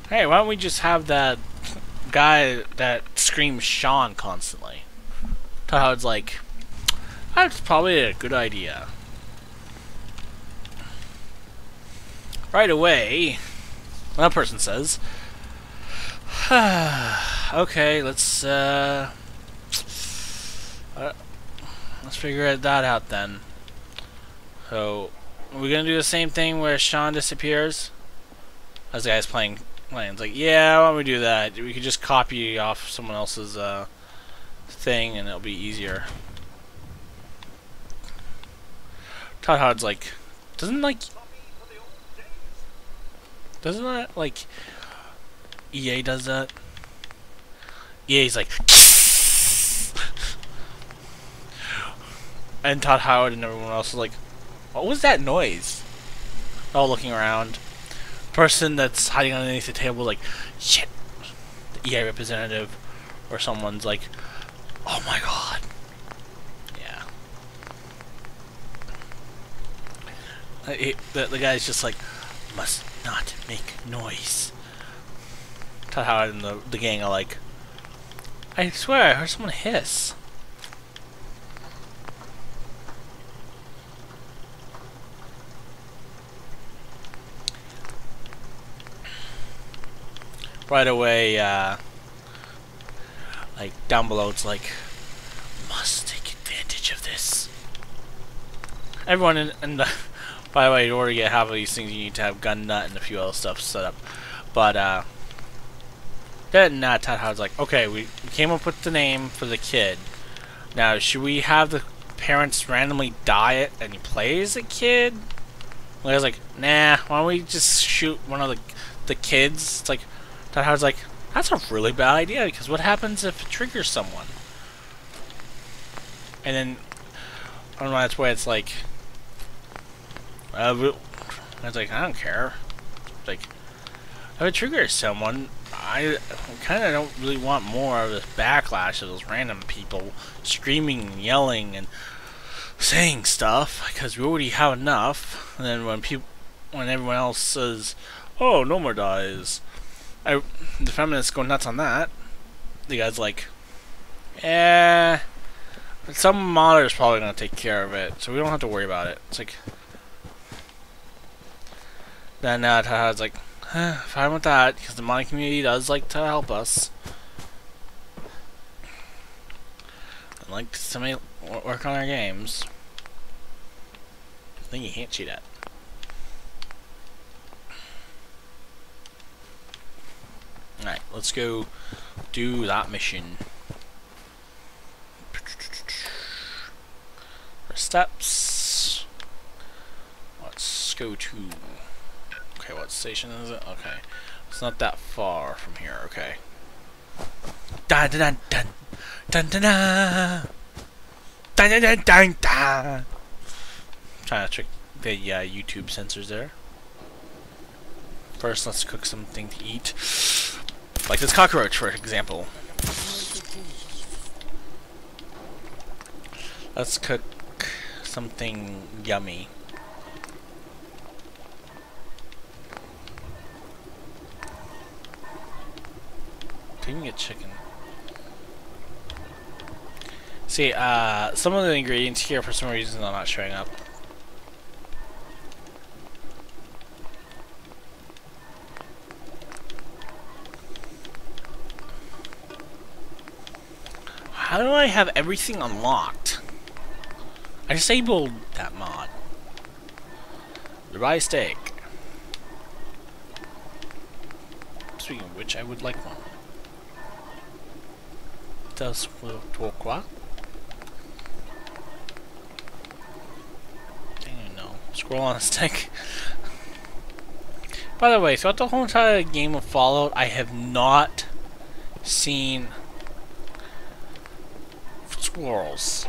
Hey, why don't we just have that guy that screams Sean constantly? Todd's like, that's probably a good idea. Right away, one person says, okay, let's figure that out then. So, we're gonna do the same thing where Sean disappears? As the guy's playing. It's like, yeah, why don't we do that? We could just copy off someone else's thing and it'll be easier. Todd Hod's like, doesn't that, like, EA does that. EA's like, and Todd Howard and everyone else is like, what was that noise? All looking around. Person that's hiding underneath the table like, shit. The EA representative or someone's like, oh my god. Yeah. The guy's just like, must not make noise. Todd Howard and the gang are like, I swear I heard someone hiss. Right away, like down below, it's like, must take advantage of this. Everyone in the, by the way, in order to get half of these things, you need to have gun nut and a few other stuff set up. But then Todd Howard's like, okay, we came up with the name for the kid. Now, should we have the parents randomly die it and he plays a kid? The guy's like, nah, why don't we just shoot one of the kids? It's like, Todd Howard's like, that's a really bad idea, because what happens if it triggers someone? And then, I don't know, that's why it's like, I was like, I don't care. It's like, if it triggers someone, I kind of don't really want more of this backlash of those random people screaming and yelling and saying stuff, because we already have enough. And then when everyone else says, oh, no more dies, the feminists go nuts on that. The guy's like, some modder's probably gonna take care of it, so we don't have to worry about it. It's like, then Todd's like, fine with that, because the modding community does like to help us. And like somebody work on our games. I think you can't cheat at. Alright, let's go do that mission. For steps. Let's go to... Okay, what station is it? Okay. It's not that far from here, okay. Dun dun dun dun dun dun dun dun dun dun dun. Trying to trick the YouTube censors there. First, let's cook something to eat. Like this cockroach, for example. Let's cook something yummy. Can we get chicken? See, some of the ingredients here for some reason are not showing up. How do I have everything unlocked? I disabled that mod. Rye steak. Speaking of which, I would like one. Does talk what? I don't even know. Scroll on a stick. By the way, throughout the whole entire game of Fallout, I have not seen squirrels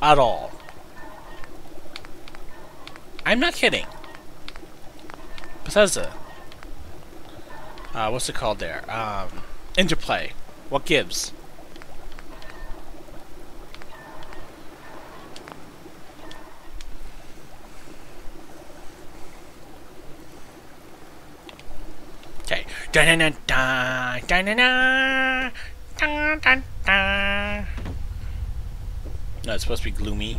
at all. I'm not kidding. Bethesda. What's it called there? Interplay. What gives? Okay. Dun dun dun dun dun dun dun dun dun. No, it's supposed to be gloomy.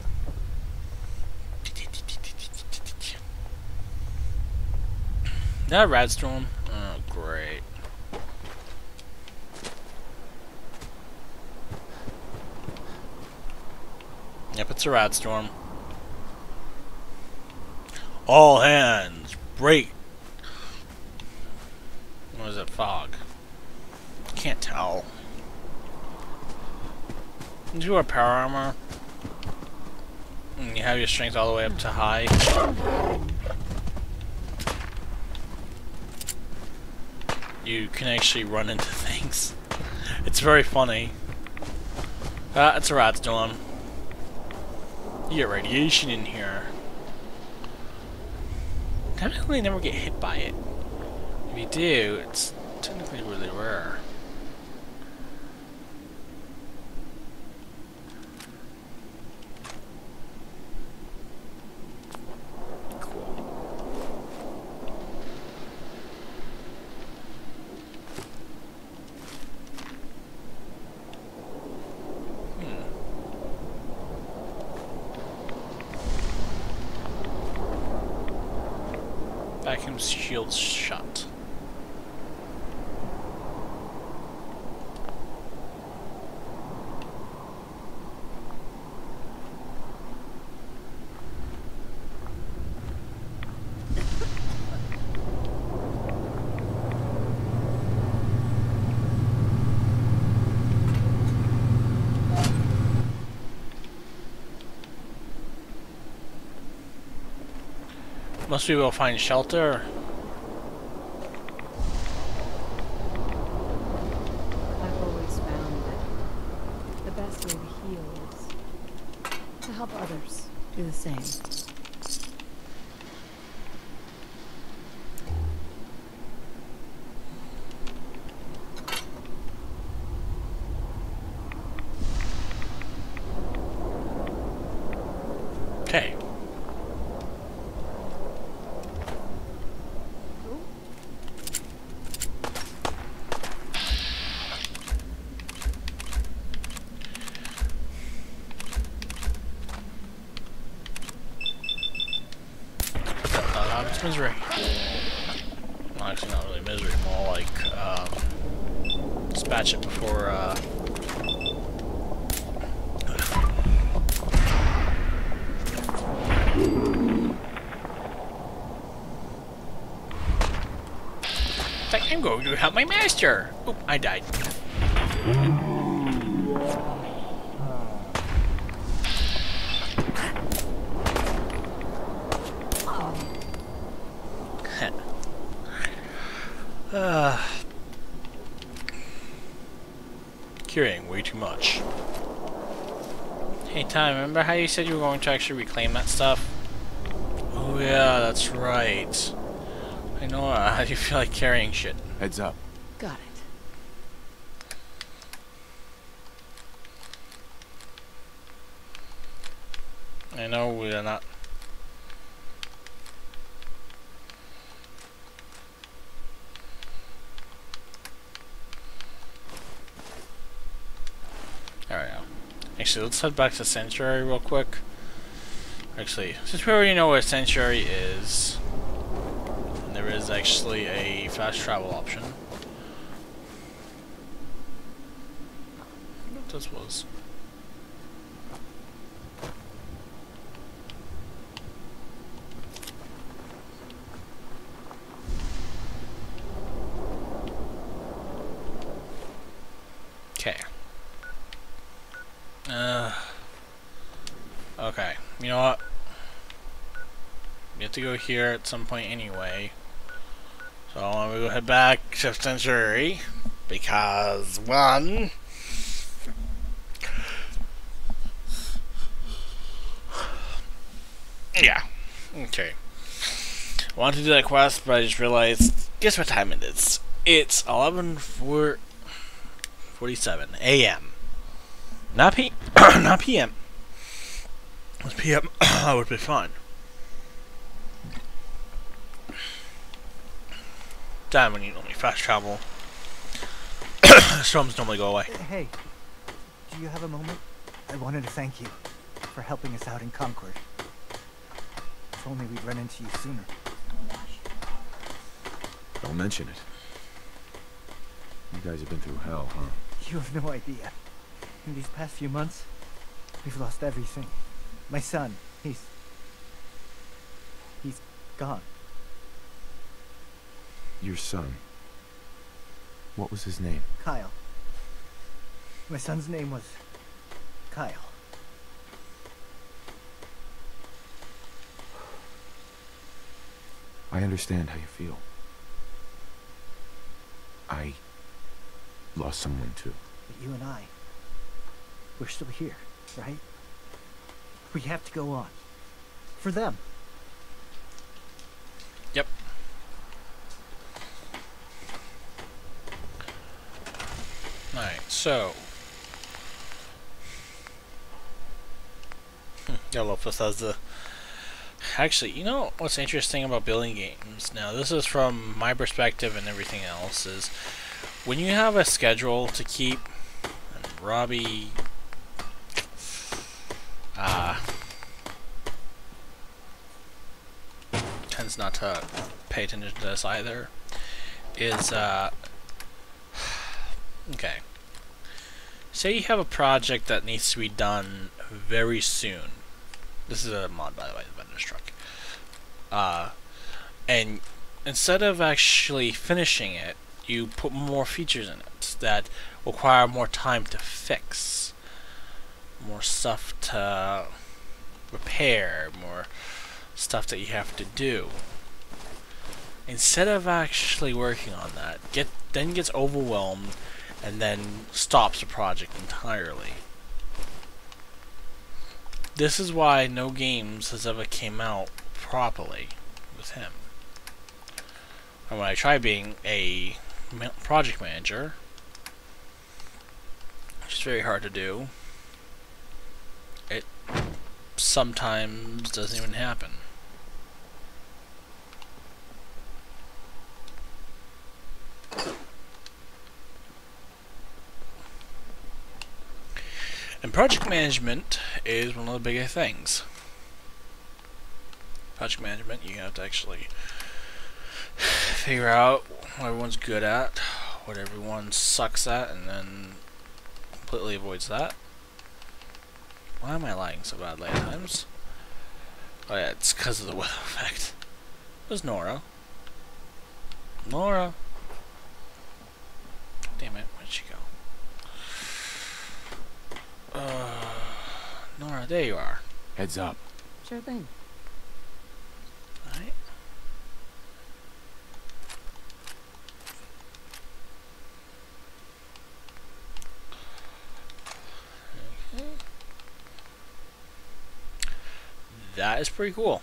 Is that a rad storm? Oh, great. Yep, it's a rad storm. All hands, break. What is it? Fog. Can't tell. You wear power armor. And you have your strength all the way up to high. you can actually run into things. It's very funny. It's a rat storm. You get radiation in here. Technically never get hit by it. If you do, it's technically really rare. Vacuum shield shut. Most people will find shelter. I've always found that the best way to heal is to help others do the same. Okay. It's misery. Well, actually, not really misery, more like dispatch it before. In fact, I'm going to help my master. Oop, I died. Curing way too much. Hey Tom, remember how you said you were going to actually reclaim that stuff? Oh yeah, that's right. I know, how do you feel like carrying shit? Heads up. Got it. I know we're not. Alright, now. Actually, let's head back to Sanctuary real quick. Actually, since we already know where Sanctuary is, and there is actually a fast travel option. I wonder what this was. Okay. Okay, you know what? We have to go here at some point anyway. So I'm gonna go head back to Sanctuary because one, yeah, okay. I wanted to do that quest, but I just realized. Guess what time it is? It's 11:47 a.m. Not not p.m. If it was p.m. I would be fine. Damn, when you normally fast travel, storms normally go away. Hey, do you have a moment? I wanted to thank you for helping us out in Concord. If only we'd run into you sooner. Don't mention it. You guys have been through hell, huh? You have no idea. In these past few months, we've lost everything. My son, he's gone. Your son. What was his name? Kyle. My son's name was Kyle. I understand how you feel. I lost someone too. But you and I, we're still here, right? We have to go on. For them. Yep. Alright, so gotta love Bethesda. Actually, you know what's interesting about building games? Now, this is from my perspective and everything else, is when you have a schedule to keep, and Robbie tends not to pay attention to this either, is, okay. Say you have a project that needs to be done very soon. This is a mod, by the way, the vendor's truck. And instead of actually finishing it, you put more features in it that require more time to fix, more stuff to repair, more stuff that you have to do. Instead of actually working on that, then gets overwhelmed and then stops the project entirely. This is why no games has ever came out properly with him. And when I try being a project manager, which is very hard to do, it sometimes doesn't even happen. And project management is one of the bigger things. Project management, you have to actually figure out what everyone's good at, what everyone sucks at, and then completely avoids that. Why am I lagging so badly at times? Oh yeah, it's because of the weather effect. Where's Nora? Nora! Damn it, where'd she go? Nora, there you are. Heads up. Sure thing. Alright. Okay. That is pretty cool.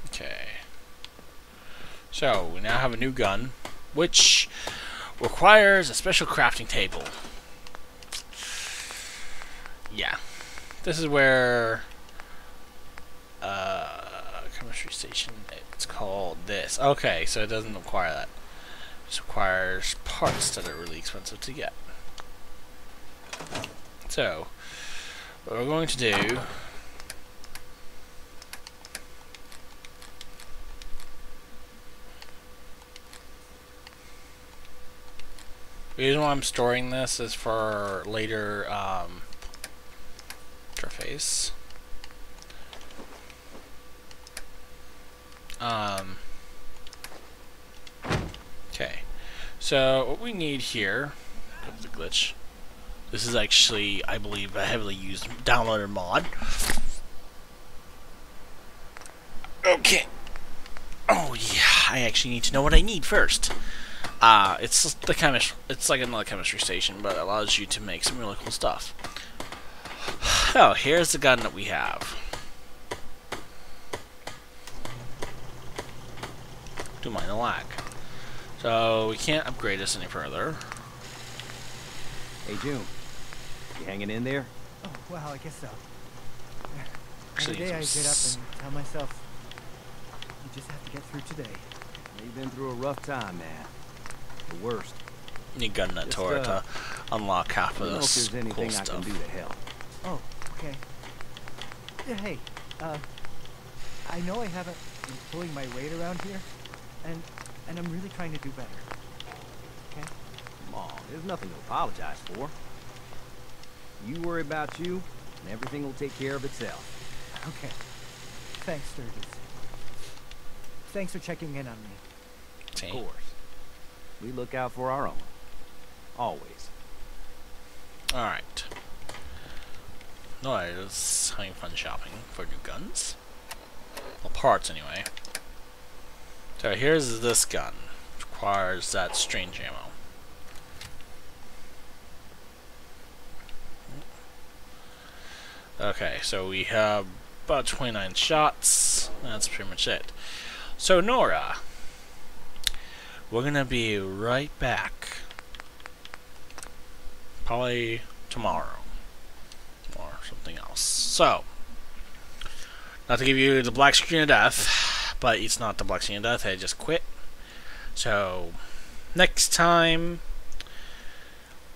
Okay. So, we now have a new gun, which requires a special crafting table. Yeah. This is where chemistry station, it's called this. Okay, so it doesn't require that. It just requires parts that are really expensive to get. So, what we're going to do the reason why I'm storing this is for later interface. Okay, so what we need here, the glitch. This is actually, I believe, a heavily used downloaded mod. Okay. Oh yeah, I actually need to know what I need first. It's it's like another chemistry station, but it allows you to make some really cool stuff. Oh, here's the gun that we have. Don't mind the lag. So we can't upgrade this any further. Hey June, you hanging in there? Oh, well, I guess so. Actually, Every day I get up and tell myself, you just have to get through today. You've been through a rough time, man. The worst. You need gun that Tora to unlock half of this If there's anything cool I stuff. can do to help. Oh, okay. Yeah, hey, I know I haven't been pulling my weight around here, and I'm really trying to do better. Okay? Come on, there's nothing to apologize for. You worry about you, and everything will take care of itself. Okay. Thanks, Sturgis. Thanks for checking in on me. Of course. We look out for our own. Always. Alright. No, I was having fun shopping for new guns. Well, parts anyway. So here's this gun. Which requires that strange ammo. Okay, so we have about 29 shots. That's pretty much it. So Nora, we're gonna be right back. Probably tomorrow. Or something else. So, not to give you the black screen of death, but it's not the black screen of death, I just quit. So, next time,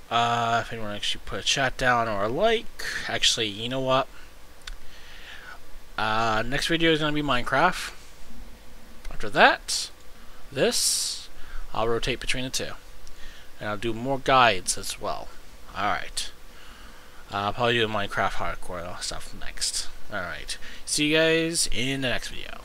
if anyone actually put a chat down or a like, actually, you know what? Next video is going to be Minecraft. After that, I'll rotate between the two. And I'll do more guides as well. Alright. I'll probably do the Minecraft hardcore stuff next. Alright. See you guys in the next video.